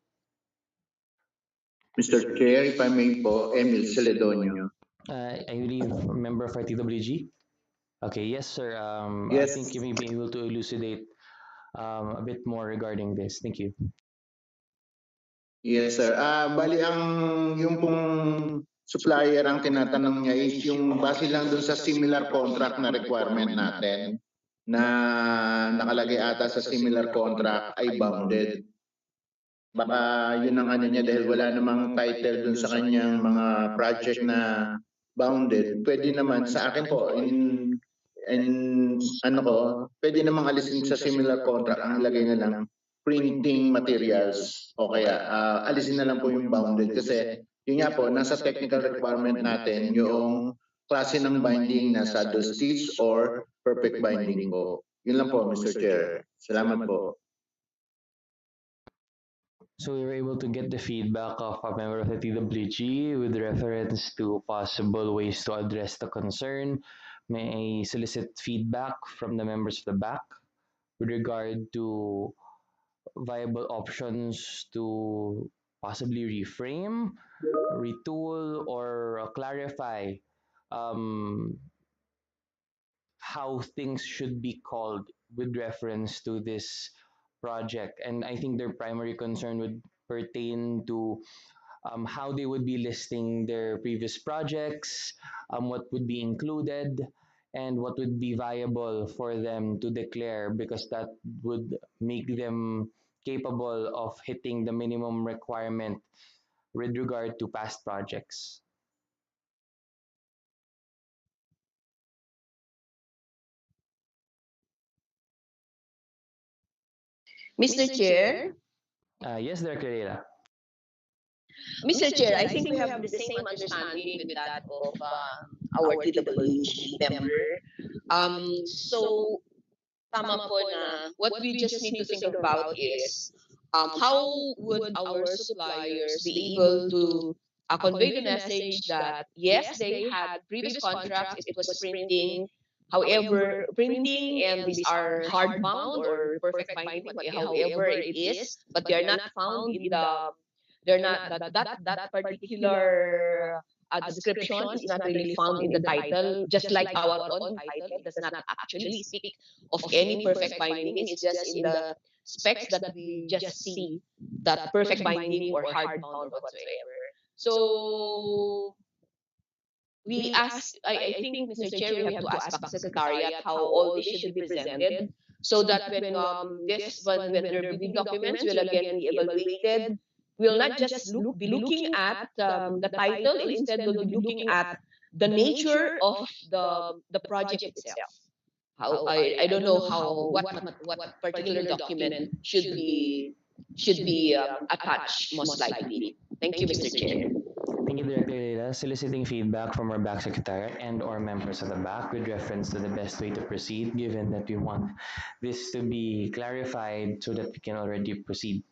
Mr. Chair, if I may po, Emil Celedonio. I believe member for TWG. Okay, yes, sir. I Yes. think you may be able to elucidate a bit more regarding this. Thank you. Yes, sir. Bali yung pong supplier ang tinatanong niya is yung base lang dun sa similar contract na requirement natin na nakalagay ata sa similar contract ay bounded. Baka yun ang ano niya dahil wala namang title dun sa kanyang mga project na bounded. Pwede naman sa akin po in ano ko, pwede namang alisin sa similar contract ang lagay na lang printing materials o kaya alisin na lang po yung bounded kasi yun nga po nasa technical requirement natin yung klase ng binding na saddle stitch or perfect binding po. Yun lang po, Mr. Chair. Salamat po. So we were able to get the feedback of a member of the TWG with reference to possible ways to address the concern. May I solicit feedback from the members of the back with regard to viable options to possibly reframe, retool, or clarify how things should be called with reference to this project. And I think their primary concern would pertain to how they would be listing their previous projects, what would be included, and what would be viable for them to declare, because that would make them capable of hitting the minimum requirement with regard to past projects. Mr. Chair. Yes, Director Leila. Mr. Chair, I think we have the same understanding with that of our TWG member. So, tama po na what we just need to think about is how would our suppliers be able to convey the message that yes, they had previous contracts, it was printing. However, printing and these are hardbound or perfect binding, however it is, but they are not found in the they're not that particular description is not really found in the title, just like our own title does not actually speak of any perfect binding. It's just in the specs that we just see, that perfect binding or hard bound or whatsoever. So I think, Mr. Chair, we have to ask back Secretariat how all this should be presented so that when when the reviewing documents will again be evaluated, we'll not just be looking at the title. Instead, we'll be looking at the nature of the project itself. How I don't know how what particular document should be attached most likely. Thank you, Mr. Chair. Thank you, Director Leila. Soliciting feedback from our back secretariat and or members at the back with reference to the best way to proceed, given that we want this to be clarified so that we can already proceed.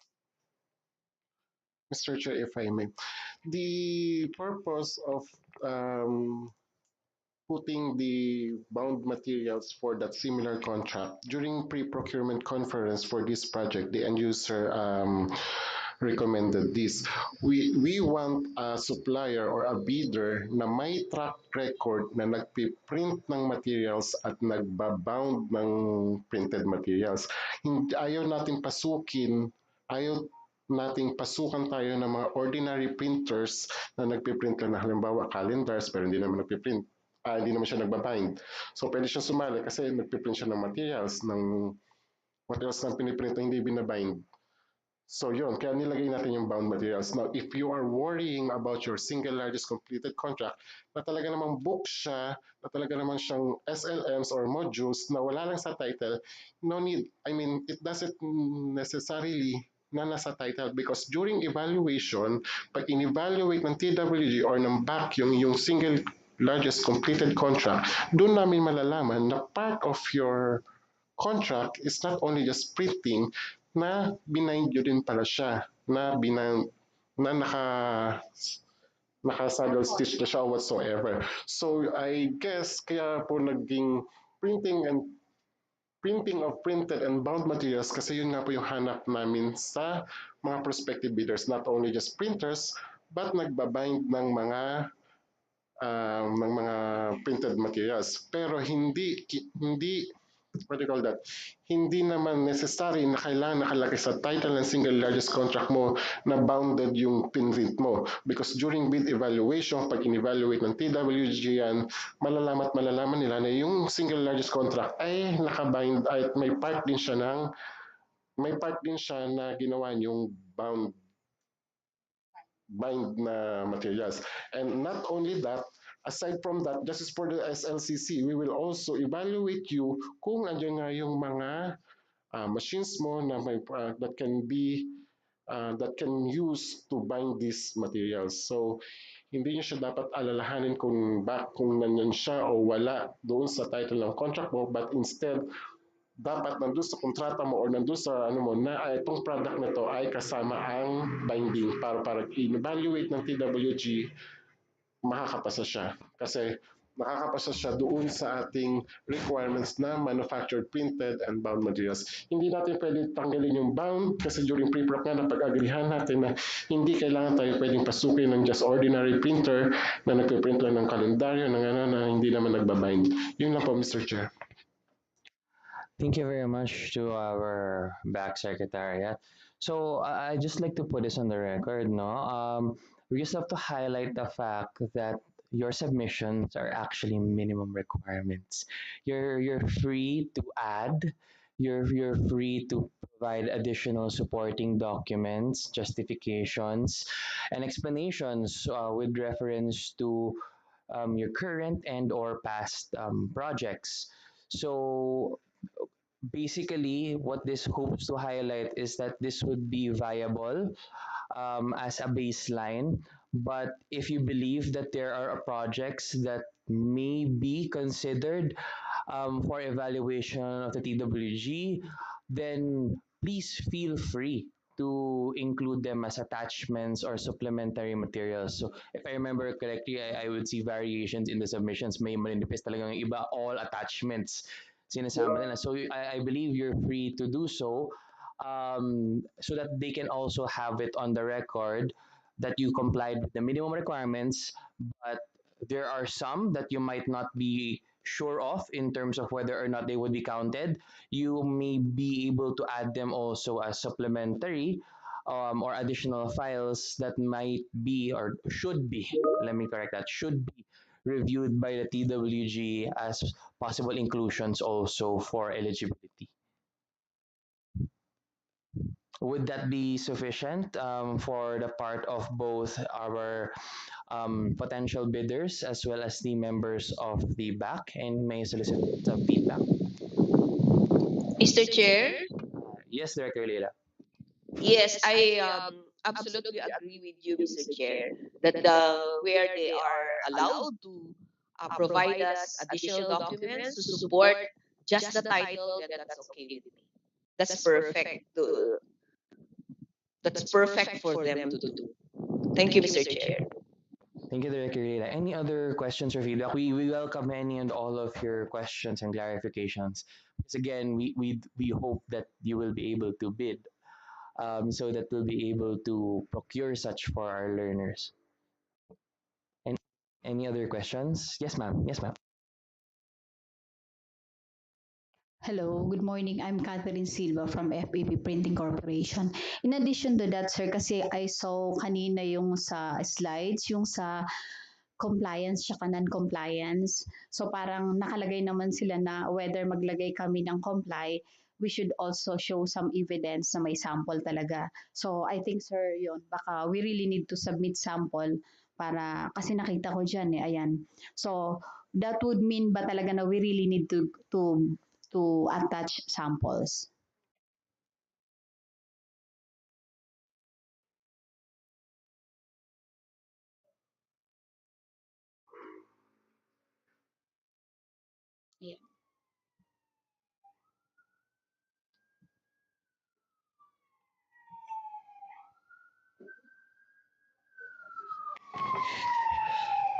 Mr. Chair, if I may. The purpose of um, putting the bound materials for that similar contract during pre-procurement conference for this project, the end user recommended this. We want a supplier or a bidder na may track record na nagpiprint ng materials at nagbabound ng printed materials. Ayaw natin pasukin, ayaw nating pasukan tayo ng mga ordinary printers na nagpiprint lang na halimbawa calendars pero hindi naman nagpiprint. Hindi naman siya nagbabind. So pwede siya sumali kasi nagpiprint siya ng materials ng piniprint na hindi binabind. So yun, kaya nilagay natin yung bound materials. Now, if you are worrying about your single largest completed contract, na talaga namang book siya, na talaga namang siyang SLMs or modules na wala lang sa title, no need. I mean, it doesn't necessarily na nasa title because during evaluation, pag in-evaluate ng TWG or ng BAC yung single largest completed contract, doon namin malalaman na part of your contract is not only just printing, na binind nyo din pala siya, na naka-saddle stitch na siya whatsoever. So I guess kaya po naging printing of printed and bound materials kasi yun nga po yung hanap namin sa mga prospective bidders, not only just printers but nagbabind ng mga printed materials. Pero hindi what do you call that? Hindi naman necessary na kailangan nakalagay sa title ng single largest contract mo na bounded yung pinrint mo. Because during bid evaluation, pag in-evaluate ng TWG yan, malalaman nila na yung single largest contract ay nakabind at may part din siya na ginawa yung bind na materials. And not only that, aside from that, just as for the SLCC, we will also evaluate you kung andyan nga yung mga machines mo na that can use to bind these materials. So, hindi niyo siya dapat alalahanin kung nanyan siya o wala doon sa title ng contract mo, but instead, dapat nandun sa kontrata mo or nandun sa na itong product na to ay kasama ang binding para i-evaluate ng TWG, makakapasa siya. Kasi makakapasa siya doon sa ating requirements na manufactured, printed, and bound materials. Hindi natin pwede tanggalin yung bound kasi during pre-prop nga napag-agrihan natin na hindi kailangan tayo pwedeng pasukin ng just ordinary printer na nagpiprint lang ng kalendaryo na hindi naman nagbabind. Yun lang po, Mr. Chair. Thank you very much to our back secretariat. So I just like to put this on the record, no? We just have to highlight the fact that your submissions are actually minimum requirements. You're free to add. You're free to provide additional supporting documents, justifications, and explanations with reference to your current and or past projects. So basically what this hopes to highlight is that this would be viable as a baseline, but if you believe that there are projects that may be considered for evaluation of the TWG, then please feel free to include them as attachments or supplementary materials. So if I remember correctly, I would see variations in the submissions. May maninipis talagang iba, all attachments sinasama nila. So I believe you're free to do so that they can also have it on the record that you complied with the minimum requirements, but there are some that you might not be sure of in terms of whether or not they would be counted, you may be able to add them also as supplementary or additional files that might be or should be, let me correct that, should be reviewed by the TWG as possible inclusions also for eligibility. Would that be sufficient for the part of both our potential bidders as well as the members of the back? And may I solicit some feedback? Mr. Chair, Yes, Director Leila. yes, I absolutely agree with you, Mr. Chair, that where they are allowed to provide us additional documents to support just the title, then that's okay with me. That's perfect. That's perfect for them to do. Thank you, Mr. Chair. Thank you, Director Leila. Any other questions or feedback? We welcome any and all of your questions and clarifications. Because again, we hope that you will be able to bid so that we'll be able to procure such for our learners. And any other questions? Yes, ma'am. Yes, ma'am. Hello, good morning. I'm Catherine Silva from FAP Printing Corporation. In addition to that, sir, kasi I saw kanina yung sa slides, yung sa compliance tsaka non-compliance. So parang nakalagay naman sila na whether maglagay kami ng comply, we should also show some evidence na may sample talaga. So I think, sir, yun, baka we really need to submit sample para, kasi nakita ko dyan eh, ayan. So that would mean ba talaga na we really need to attach samples? Yeah.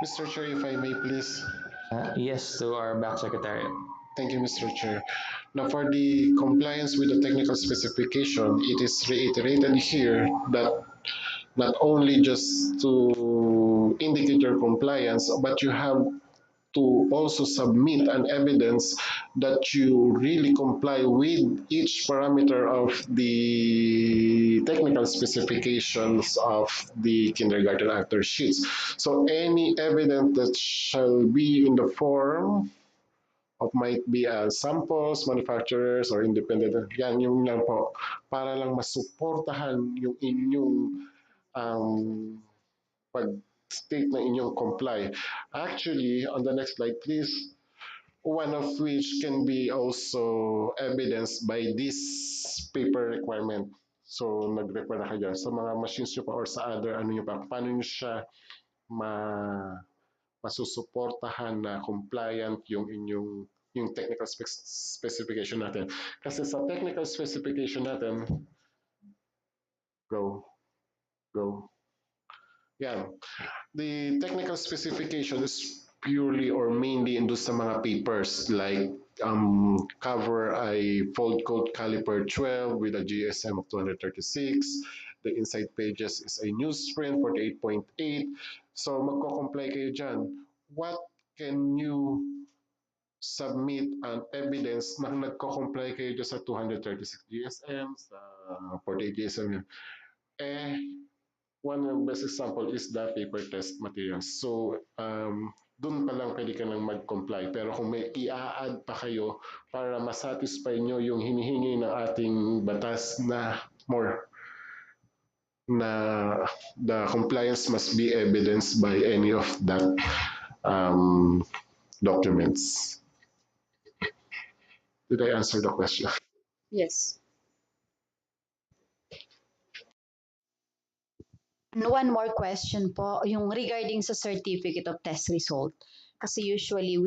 Mr. Chair, if I may please. Yes, to our back secretary. Thank you, Mr. Chair. Now, for the compliance with the technical specification, it is reiterated here that not only just to indicate your compliance, but you have to also submit an evidence that you really comply with each parameter of the technical specifications of the kindergarten actor sheets. So any evidence that shall be in the form of might be samples, manufacturers, or independent, yan yung lang po, para lang masuportahan yung inyong um, pag-state ng inyong comply. Actually, on the next slide, please, one of which can be also evidenced by this paper requirement. So, nag-require na kayo sa mga machines nyo pa or sa other ano nyo pa, paano nyo siya ma masusuportahan na compliant yung inyong yung technical specification natin. Kasi sa technical specification natin, go, go. Yan. The technical specification is purely or mainly in sa mga papers like cover a fold code caliper 12 with a GSM of 236. The inside pages is a newsprint 48.8. So magko-comply kayo dyan. What can you submit an evidence na nagko-comply kayo dyan sa 236 GSM, sa 48 GSM? One of the best example is the paper test materials. So, dun pa lang pwede ka nang mag-comply. Pero kung may i-add pa kayo para masatisfy nyo yung hinihingi ng ating batas na more, na the compliance must be evidenced by any of that documents. Did I answer the question? Yes. And one more question po, yung regarding sa certificate of test result. Kasi usually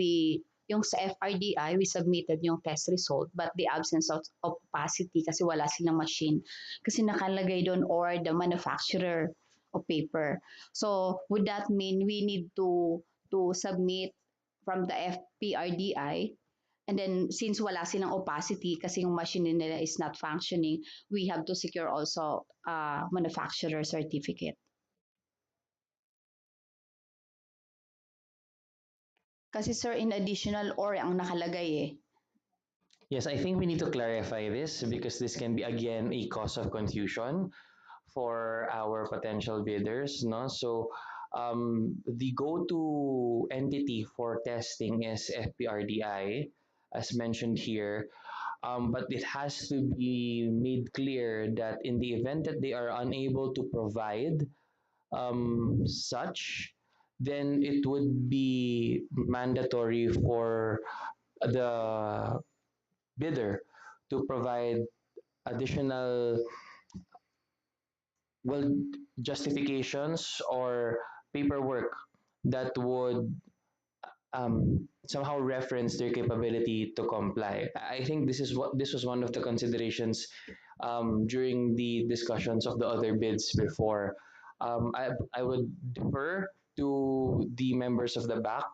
yung sa FRDI, we submitted yung test result, but the absence of opacity kasi wala silang machine. Kasi nakalagay doon or the manufacturer of paper. So would that mean we need to submit from the FPRDI? And then since wala silang opacity kasi yung machine nila is not functioning, we have to secure also manufacturer certificate. Kasi sir, in additional or ang nakalagay eh. Yes, I think we need to clarify this because this can be again a cause of confusion for our potential bidders, no? So the go-to entity for testing is FPRDI, as mentioned here, but it has to be made clear that in the event that they are unable to provide such, then it would be mandatory for the bidder to provide additional, well, justifications or paperwork that would somehow reference their capability to comply. I think this was one of the considerations during the discussions of the other bids before. I would defer to the members of the back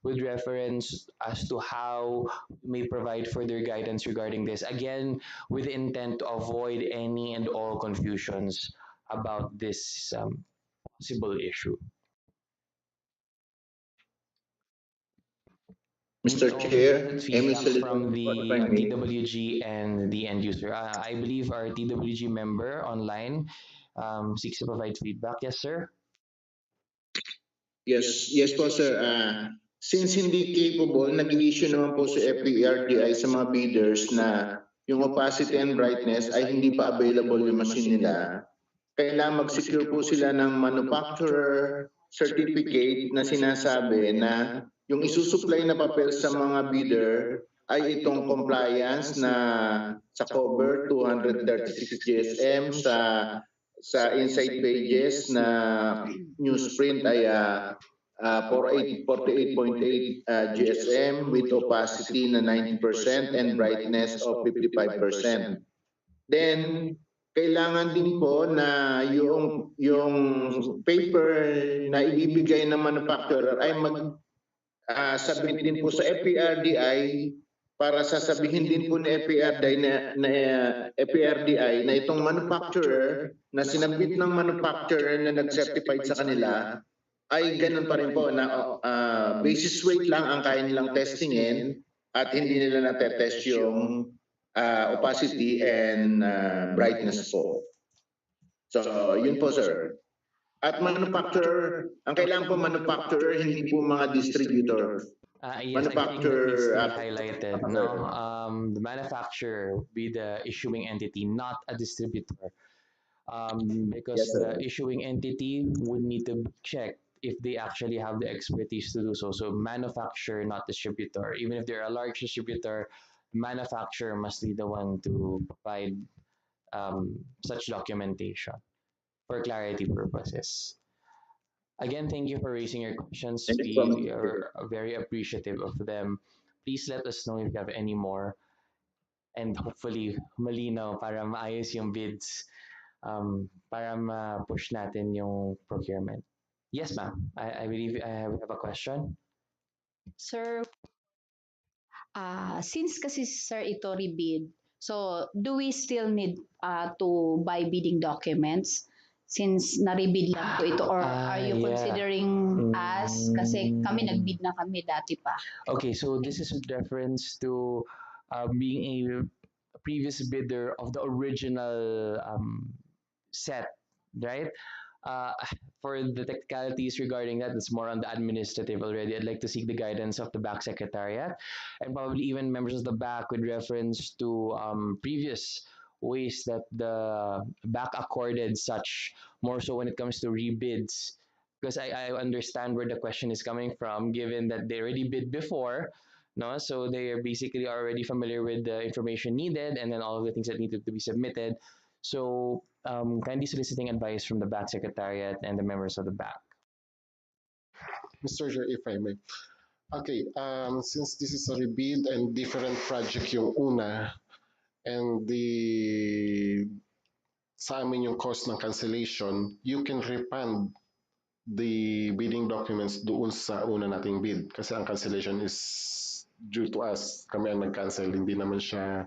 with reference as to how we may provide further guidance regarding this. Again, with the intent to avoid any and all confusions about this possible issue. And we Mr. also Chair, solicited Emil feedback from Salidor po, if I the may. TWG and the end user. I believe our TWG member online seeks to provide feedback. Yes, sir. Yes po sir. Since hindi capable, nag-i-issue naman po si FPRDI sa mga bidders na yung opacity and brightness ay hindi pa available yung machine nila. Kailangan mag-secure po sila ng manufacturer certificate na sinasabi na yung isusupply na papel sa mga bidder ay itong compliance na sa cover 236 GSM, sa inside pages na newsprint ay 48.8 GSM with opacity na 90% and brightness of 55%. Then, kailangan din po na yung paper na ibibigay ng manufacturer ay submit din po sa FPRDI para sasabihin din po ni FPRDI na itong manufacturer na sinabit ng manufacturer na nag-certified sa kanila ay ganun pa rin po na basis weight lang ang kaya nilang testingin at hindi nila natetest yung opacity and brightness po. So, yun po sir. At manufacturer, ang kailangan po manufacturer, hindi po mga distributor. Yes, I think that needs to be highlighted. No, Manufacturer. the manufacturer be the issuing entity, not a distributor, because Yes, sir. the issuing entity would need to check if they actually have the expertise to do so. So manufacturer, not distributor. Even if they're a large distributor, manufacturer must be the one to provide such documentation for clarity purposes. Again, thank you for raising your questions. Thank you so much. We are very appreciative of them. Please let us know if you have any more, and hopefully malinaw para maayos yung bids, para ma-push natin yung procurement. Yes, ma'am. I believe I have a question. Sir, since kasi sir ito rebid, so do we still need to buy bidding documents? Since na-rebid lang po ito or are you Yeah. considering us? Kasi kami nagbid na kami dati pa. Okay, so this is with reference to being a previous bidder of the original set, right? Uh, for the technicalities regarding that, it's more on the administrative already. I'd like to seek the guidance of the back secretariat and probably even members of the back with reference to previous ways that the back accorded such, more so when it comes to rebids. Because I understand where the question is coming from, given that they already bid before, no? So they are basically already familiar with the information needed and then all of the things that needed to be submitted. So kindly soliciting advice from the back secretariat and the members of the back. Mr. Chair, if I may. Okay, since this is a rebid and different project yung una, and sa amin yung cost ng cancellation, you can refund the bidding documents doon sa una nating bid. Kasi ang cancellation is due to us. Kami ang nag-cancel. Hindi naman siya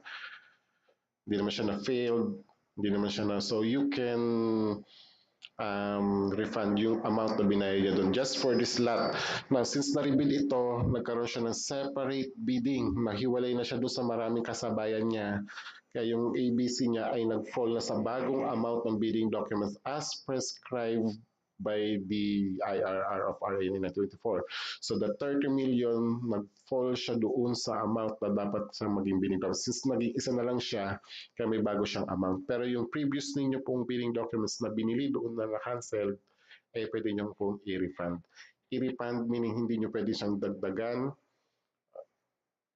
na-failed. Hindi naman siya na... So you can refund yung amount na binayad niya doon just for this lot. Now, since na-rebid ito, nagkaroon siya ng separate bidding. Mahiwalay na siya doon sa maraming kasabayan niya. Kaya yung ABC niya ay nag-fall na sa bagong amount ng bidding documents as prescribed by the IRR of RA 24. So the 30 million, nag-fall siya doon sa amount na dapat sa maging bidding documents. Since naging isa na lang siya, kaya may bago siyang amount. Pero yung previous ninyo pong bidding documents na binili doon na na-cancel, eh pwede nyo pong i-refund. I-refund meaning hindi nyo pwede siyang dagdagan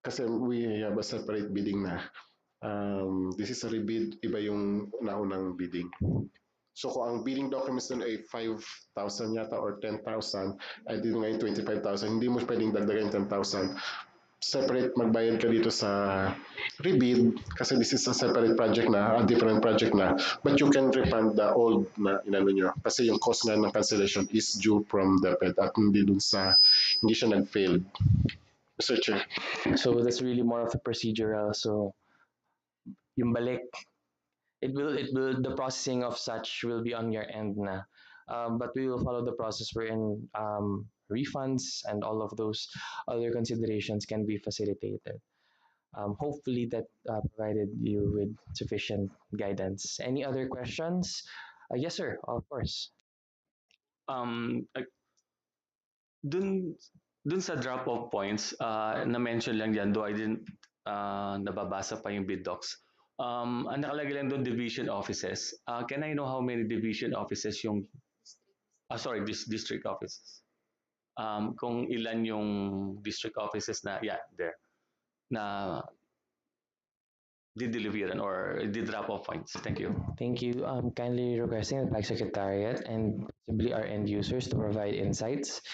kasi we have a separate bidding na. This is a rebid, iba yung naunang bidding. So kung ang bidding documents nun ay 5,000 yata or 10,000, ay dito ngayon 25,000, hindi mo pwedeng dagdagan 10,000. Separate magbayad ka dito sa rebid kasi this is a separate project na, a different project na, but you can refund the old na inano nyo kasi yung cost nga ng cancellation is due from DepEd at hindi dun sa, hindi siya nag-fail. Mr. Chair. So that's really more of a procedural. So yung balik, the processing of such will be on your end na. But we will follow the process wherein refunds and all of those other considerations can be facilitated. Hopefully that provided you with sufficient guidance. Any other questions? Yes, sir, of course. Like, dun, dun sa drop-off points, na-mention lang dyan, though I didn't nababasa pa yung bid docs. Ang nakalagay lang doon, division offices. Can I know how many division offices yung, sorry, district offices? Kung ilan yung district offices na, yeah, there, na dideliveran or did drop-off points. Thank you. Thank you. Kindly requesting the PAC Secretariat and possibly our end users to provide insights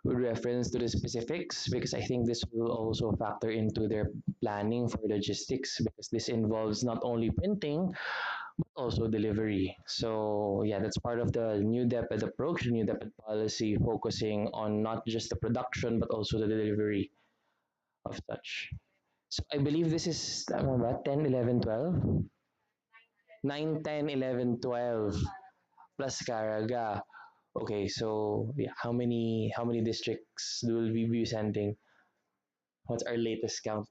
with reference to the specifics because I think this will also factor into their planning for logistics because this involves not only printing but also delivery. So yeah, that's part of the new DepEd approach, the new DepEd policy focusing on not just the production but also the delivery of such. So I believe this is tama ba? 10, 11, 12? 9, 10, 11, 12 plus Caraga. Okay, so yeah, how many districts will we be sending? What's our latest count?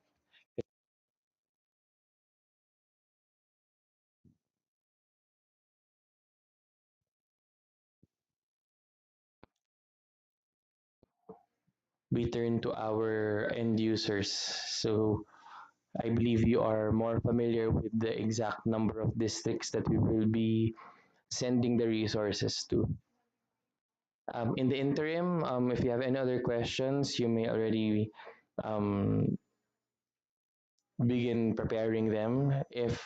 We turn to our end users. So I believe you are more familiar with the exact number of districts that we will be sending the resources to. In the interim, if you have any other questions, you may already um, begin preparing them. If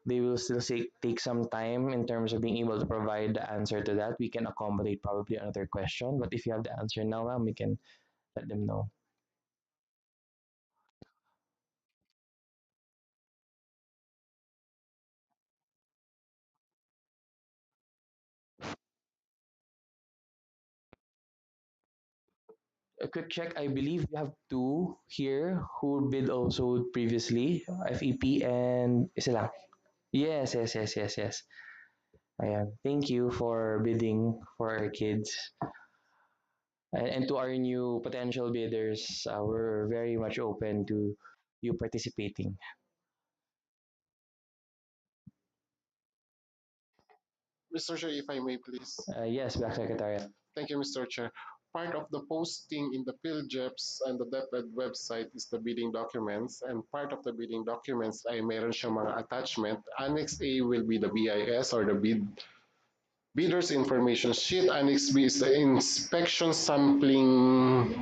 they will still take some time in terms of being able to provide the answer to that, we can accommodate probably another question. But if you have the answer now, ma'am, we can let them know. A quick check. I believe we have two here who bid also previously, FEP and isa lang. Yes, yes, yes, yes, yes. Ayan. Thank you for bidding for our kids. And to our new potential bidders, we're very much open to you participating. Mr. Chair, if I may please. Yes, Black Secretariat. Thank you, Mr. Chair. Part of the posting in the PhilJeps and the DepEd website is the bidding documents, and part of the bidding documents ay meron siyang mga attachment. Annex A will be the BIS or the bidder's information sheet. Annex B is the inspection sampling,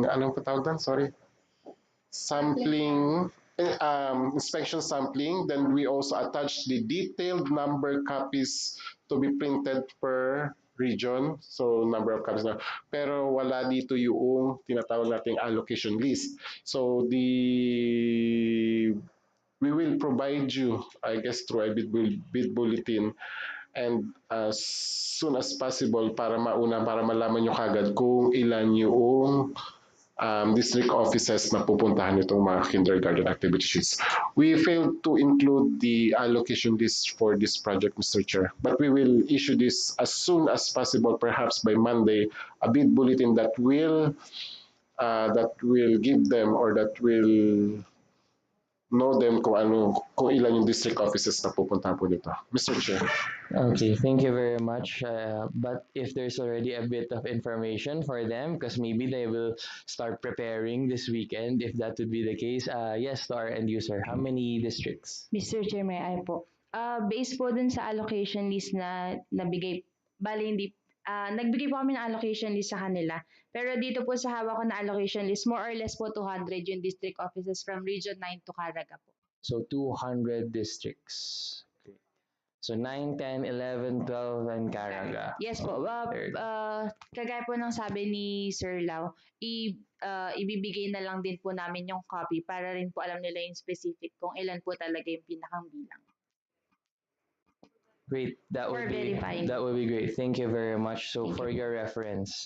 anong patawag doon? Sorry. Sampling, inspection sampling. Then we also attach the detailed number copies to be printed per region. So number of copies na. Pero wala dito yung tinatawag nating allocation list. So we will provide you, I guess, through a bid bulletin and as soon as possible para para malaman nyo kagad kung ilan yung district offices na pupuntahan itong mga kindergarten activities. We failed to include the allocation list for this project, Mr. Chair, but we will issue this as soon as possible, perhaps by Monday, a bid bulletin that will give them or that will know them kung ilan yung district offices na pupuntahan po dito. Mr. Chair. Okay, thank you very much. But if there's already a bit of information for them, because maybe they will start preparing this weekend, if that would be the case, yes, to our end user, how many districts? Mr. Chair, may I po. Based po dun sa allocation list na nabigay, bali hindi, nagbigay po kami ng allocation list sa kanila. Pero dito po sa hawak ko na allocation list, more or less po 200 yung district offices from Region 9 to Caraga po. So 200 districts. Okay. So 9, 10, 11, 12, and Caraga. Yes po. Kagaya po ng sabi ni Sir Lau, ibibigay na lang din po namin yung copy para rin po alam nila yung specific kung ilan po talaga yung pinakang bilang. Great. For verifying. That would be great. Thank you very much. So for your reference,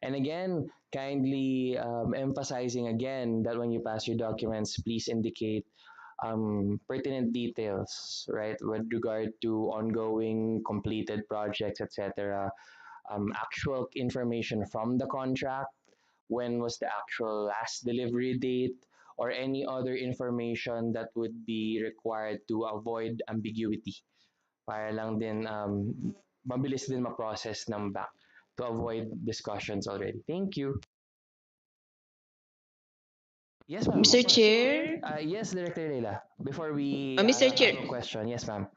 and again, kindly emphasizing again that when you pass your documents, please indicate pertinent details, right, with regard to ongoing completed projects, etc. Actual information from the contract, when was the actual last delivery date, or any other information that would be required to avoid ambiguity. Para lang din mabilis din ma-process ng back to avoid discussions already. Thank you. Yes, ma'am. Mr. Chair? Yes, Director Leila. Before we Mr. Chair. have a question. Yes, ma'am.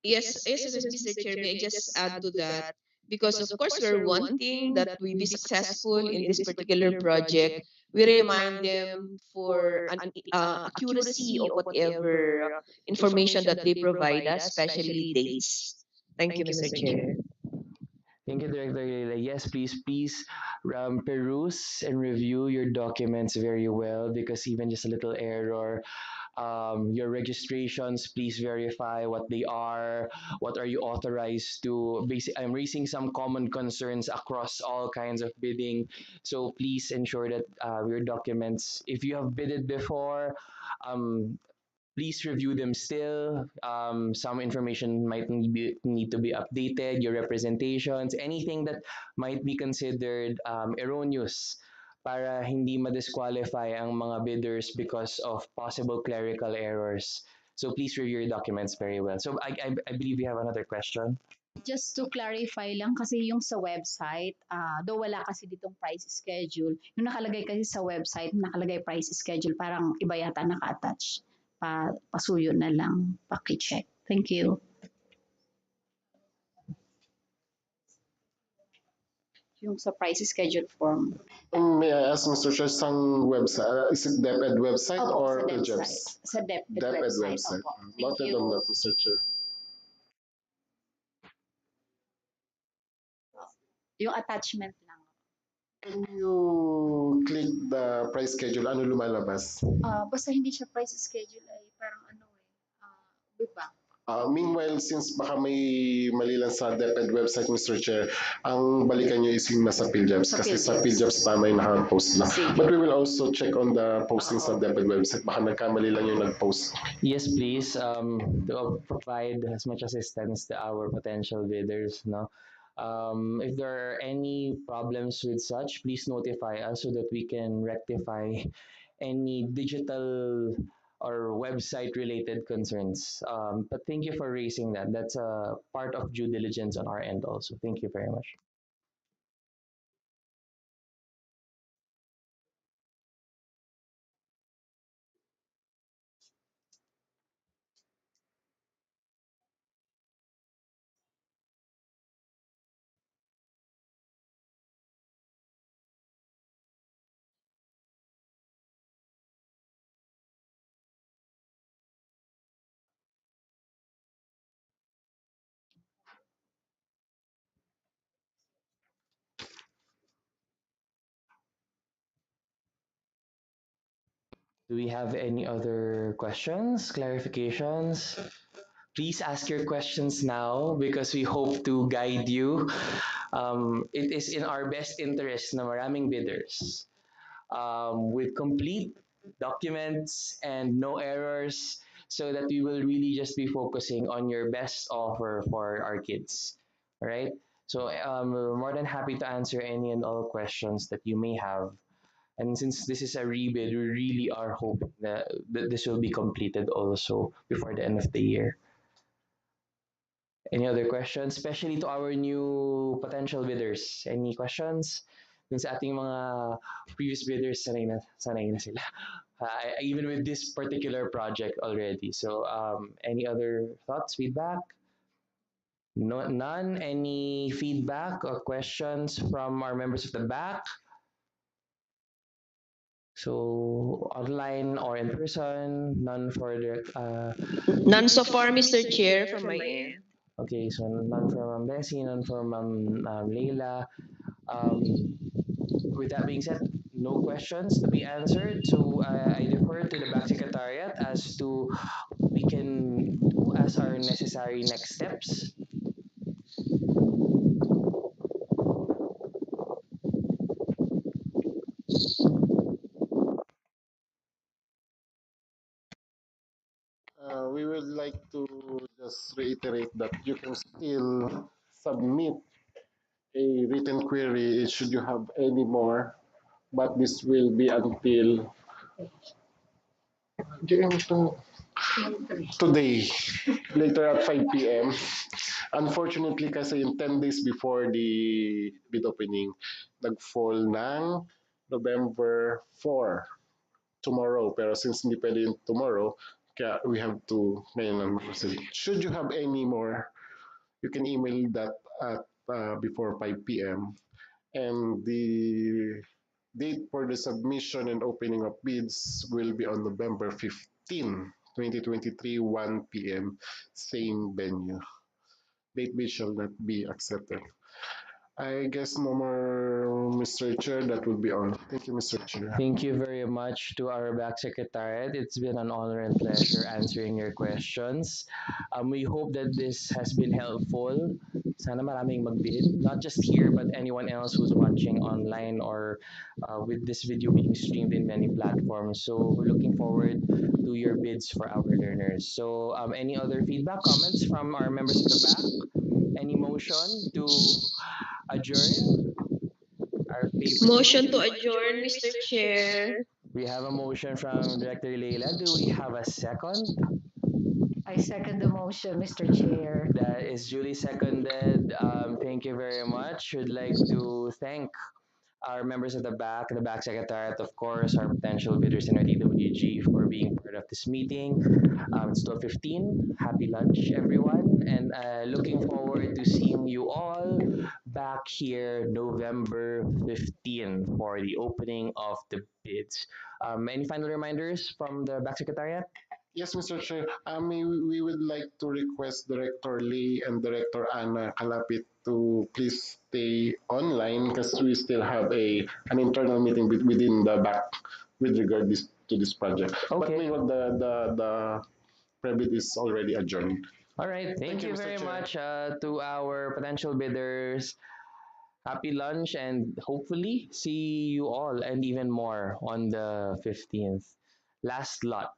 Yes, Mr. Chair, may I just add to that? Because of course we're wanting that we be successful in this particular project. We remind them for an accuracy of whatever information that they provide us, especially dates. Thank you, Mr. Chair. Thank you, Director Leila. Yes, please peruse and review your documents very well, because even just a little error, your registrations, please verify what they are, what are you authorized to. I'm raising some common concerns across all kinds of bidding, so please ensure that your documents, if you have bidded before, please review them still. Some information might need to be updated, your representations, anything that might be considered erroneous, para hindi ma-disqualify ang mga bidders because of possible clerical errors. So please review your documents very well. So I believe you have another question. Just to clarify lang, kasi yung sa website, though wala kasi ditong price schedule, yung nakalagay kasi sa website, nakalagay price schedule, parang iba yata naka-attach. Pasuyo na lang, paki-check. Thank you. Yung sa price schedule form. May I ask, Mr. Chair, sang website? Is it DepEd website Opo, or sa the DepEd JEBS? site. Sa DepEd DepEd website. Opo. Thank Noted you. on that, Mr. Chair. Yung attachment lang. Can you click the price schedule? Ano lumalabas? Basta hindi siya price schedule ay parang ano iba. Meanwhile, since baka may mali lang sa DepEd website, Mr. Chair, ang balikan nyo is yung nasa PhilJobs kasi sa PhilJobs pa may naka-post na. But we will also check on the posting sa DepEd website. Baka nagkamali lang yung nag-post. Yes, please. To provide as much assistance to our potential bidders, no? If there are any problems with such, please notify us so that we can rectify any digital or website related concerns. But thank you for raising that. That's a part of due diligence on our end also. Thank you very much. Do we have any other questions, clarifications? Please ask your questions now because we hope to guide you. It is in our best interest na maraming bidders with complete documents and no errors, so that we will really just be focusing on your best offer for our kids. All right. So we're more than happy to answer any and all questions that you may have. And since this is a rebid, we really are hoping that this will be completed also before the end of the year. Any other questions? Especially to our new potential bidders. Any questions? Dun sa ating mga previous bidders, sanay na sila. Even with this particular project already. So, any other thoughts, feedback? No, none? Any feedback or questions from our members of the back? So, online or in person? None for the None so far, Mr. Chair, from my end. okay, so none from Bessie, none from Leila. Um, with that being said, no questions to be answered. So I defer to the back secretariat as to what we can do as our necessary next steps. We would like to just reiterate that you can still submit a written query should you have any more, but this will be until today, later at 5 p.m. Unfortunately kasi yung 10 days before the bid opening, nag-fall ng November 4, tomorrow. Pero since hindi pwede yung tomorrow, kaya we have to ngayon lang mag-proceed. Should you have any more, you can email that at before 5 p.m. And the date for the submission and opening of bids will be on November 15, 2023, 1 p.m. Same venue. Date bid shall not be accepted. I guess no more, Mr. Chair. That will be all. Thank you, Mr. Chair. Thank you very much to our back secretariat. It's been an honor and pleasure answering your questions. We hope that this has been helpful. Sana maraming magbid, not just here, but anyone else who's watching online or with this video being streamed in many platforms. So we're looking forward to your bids for our learners. So any other feedback, comments from our members at the back? Any motion to adjourn our paper? Motion to adjourn, Mr. Chair. We have a motion from Director Leila. Do we have a second? I second the motion, Mr. Chair. That is duly seconded. Thank you very much. Would like to thank our members at the back secretariat, of course, our potential bidders in our DWG for being part of this meeting. It's 12:15. Happy lunch, everyone, and looking forward to seeing you all back here November 15 for the opening of the bids. Any final reminders from the back secretariat? Yes, Mr. Chair. We would like to request Director Lee and Director Anna Kalapit to please stay online because we still have an internal meeting within the back with regard to this project. But Okay. meanwhile, the Rebid is already adjourned. All right. Thank you Mr. very Chair. much to our potential bidders. Happy lunch and hopefully see you all and even more on the 15th. Last lot.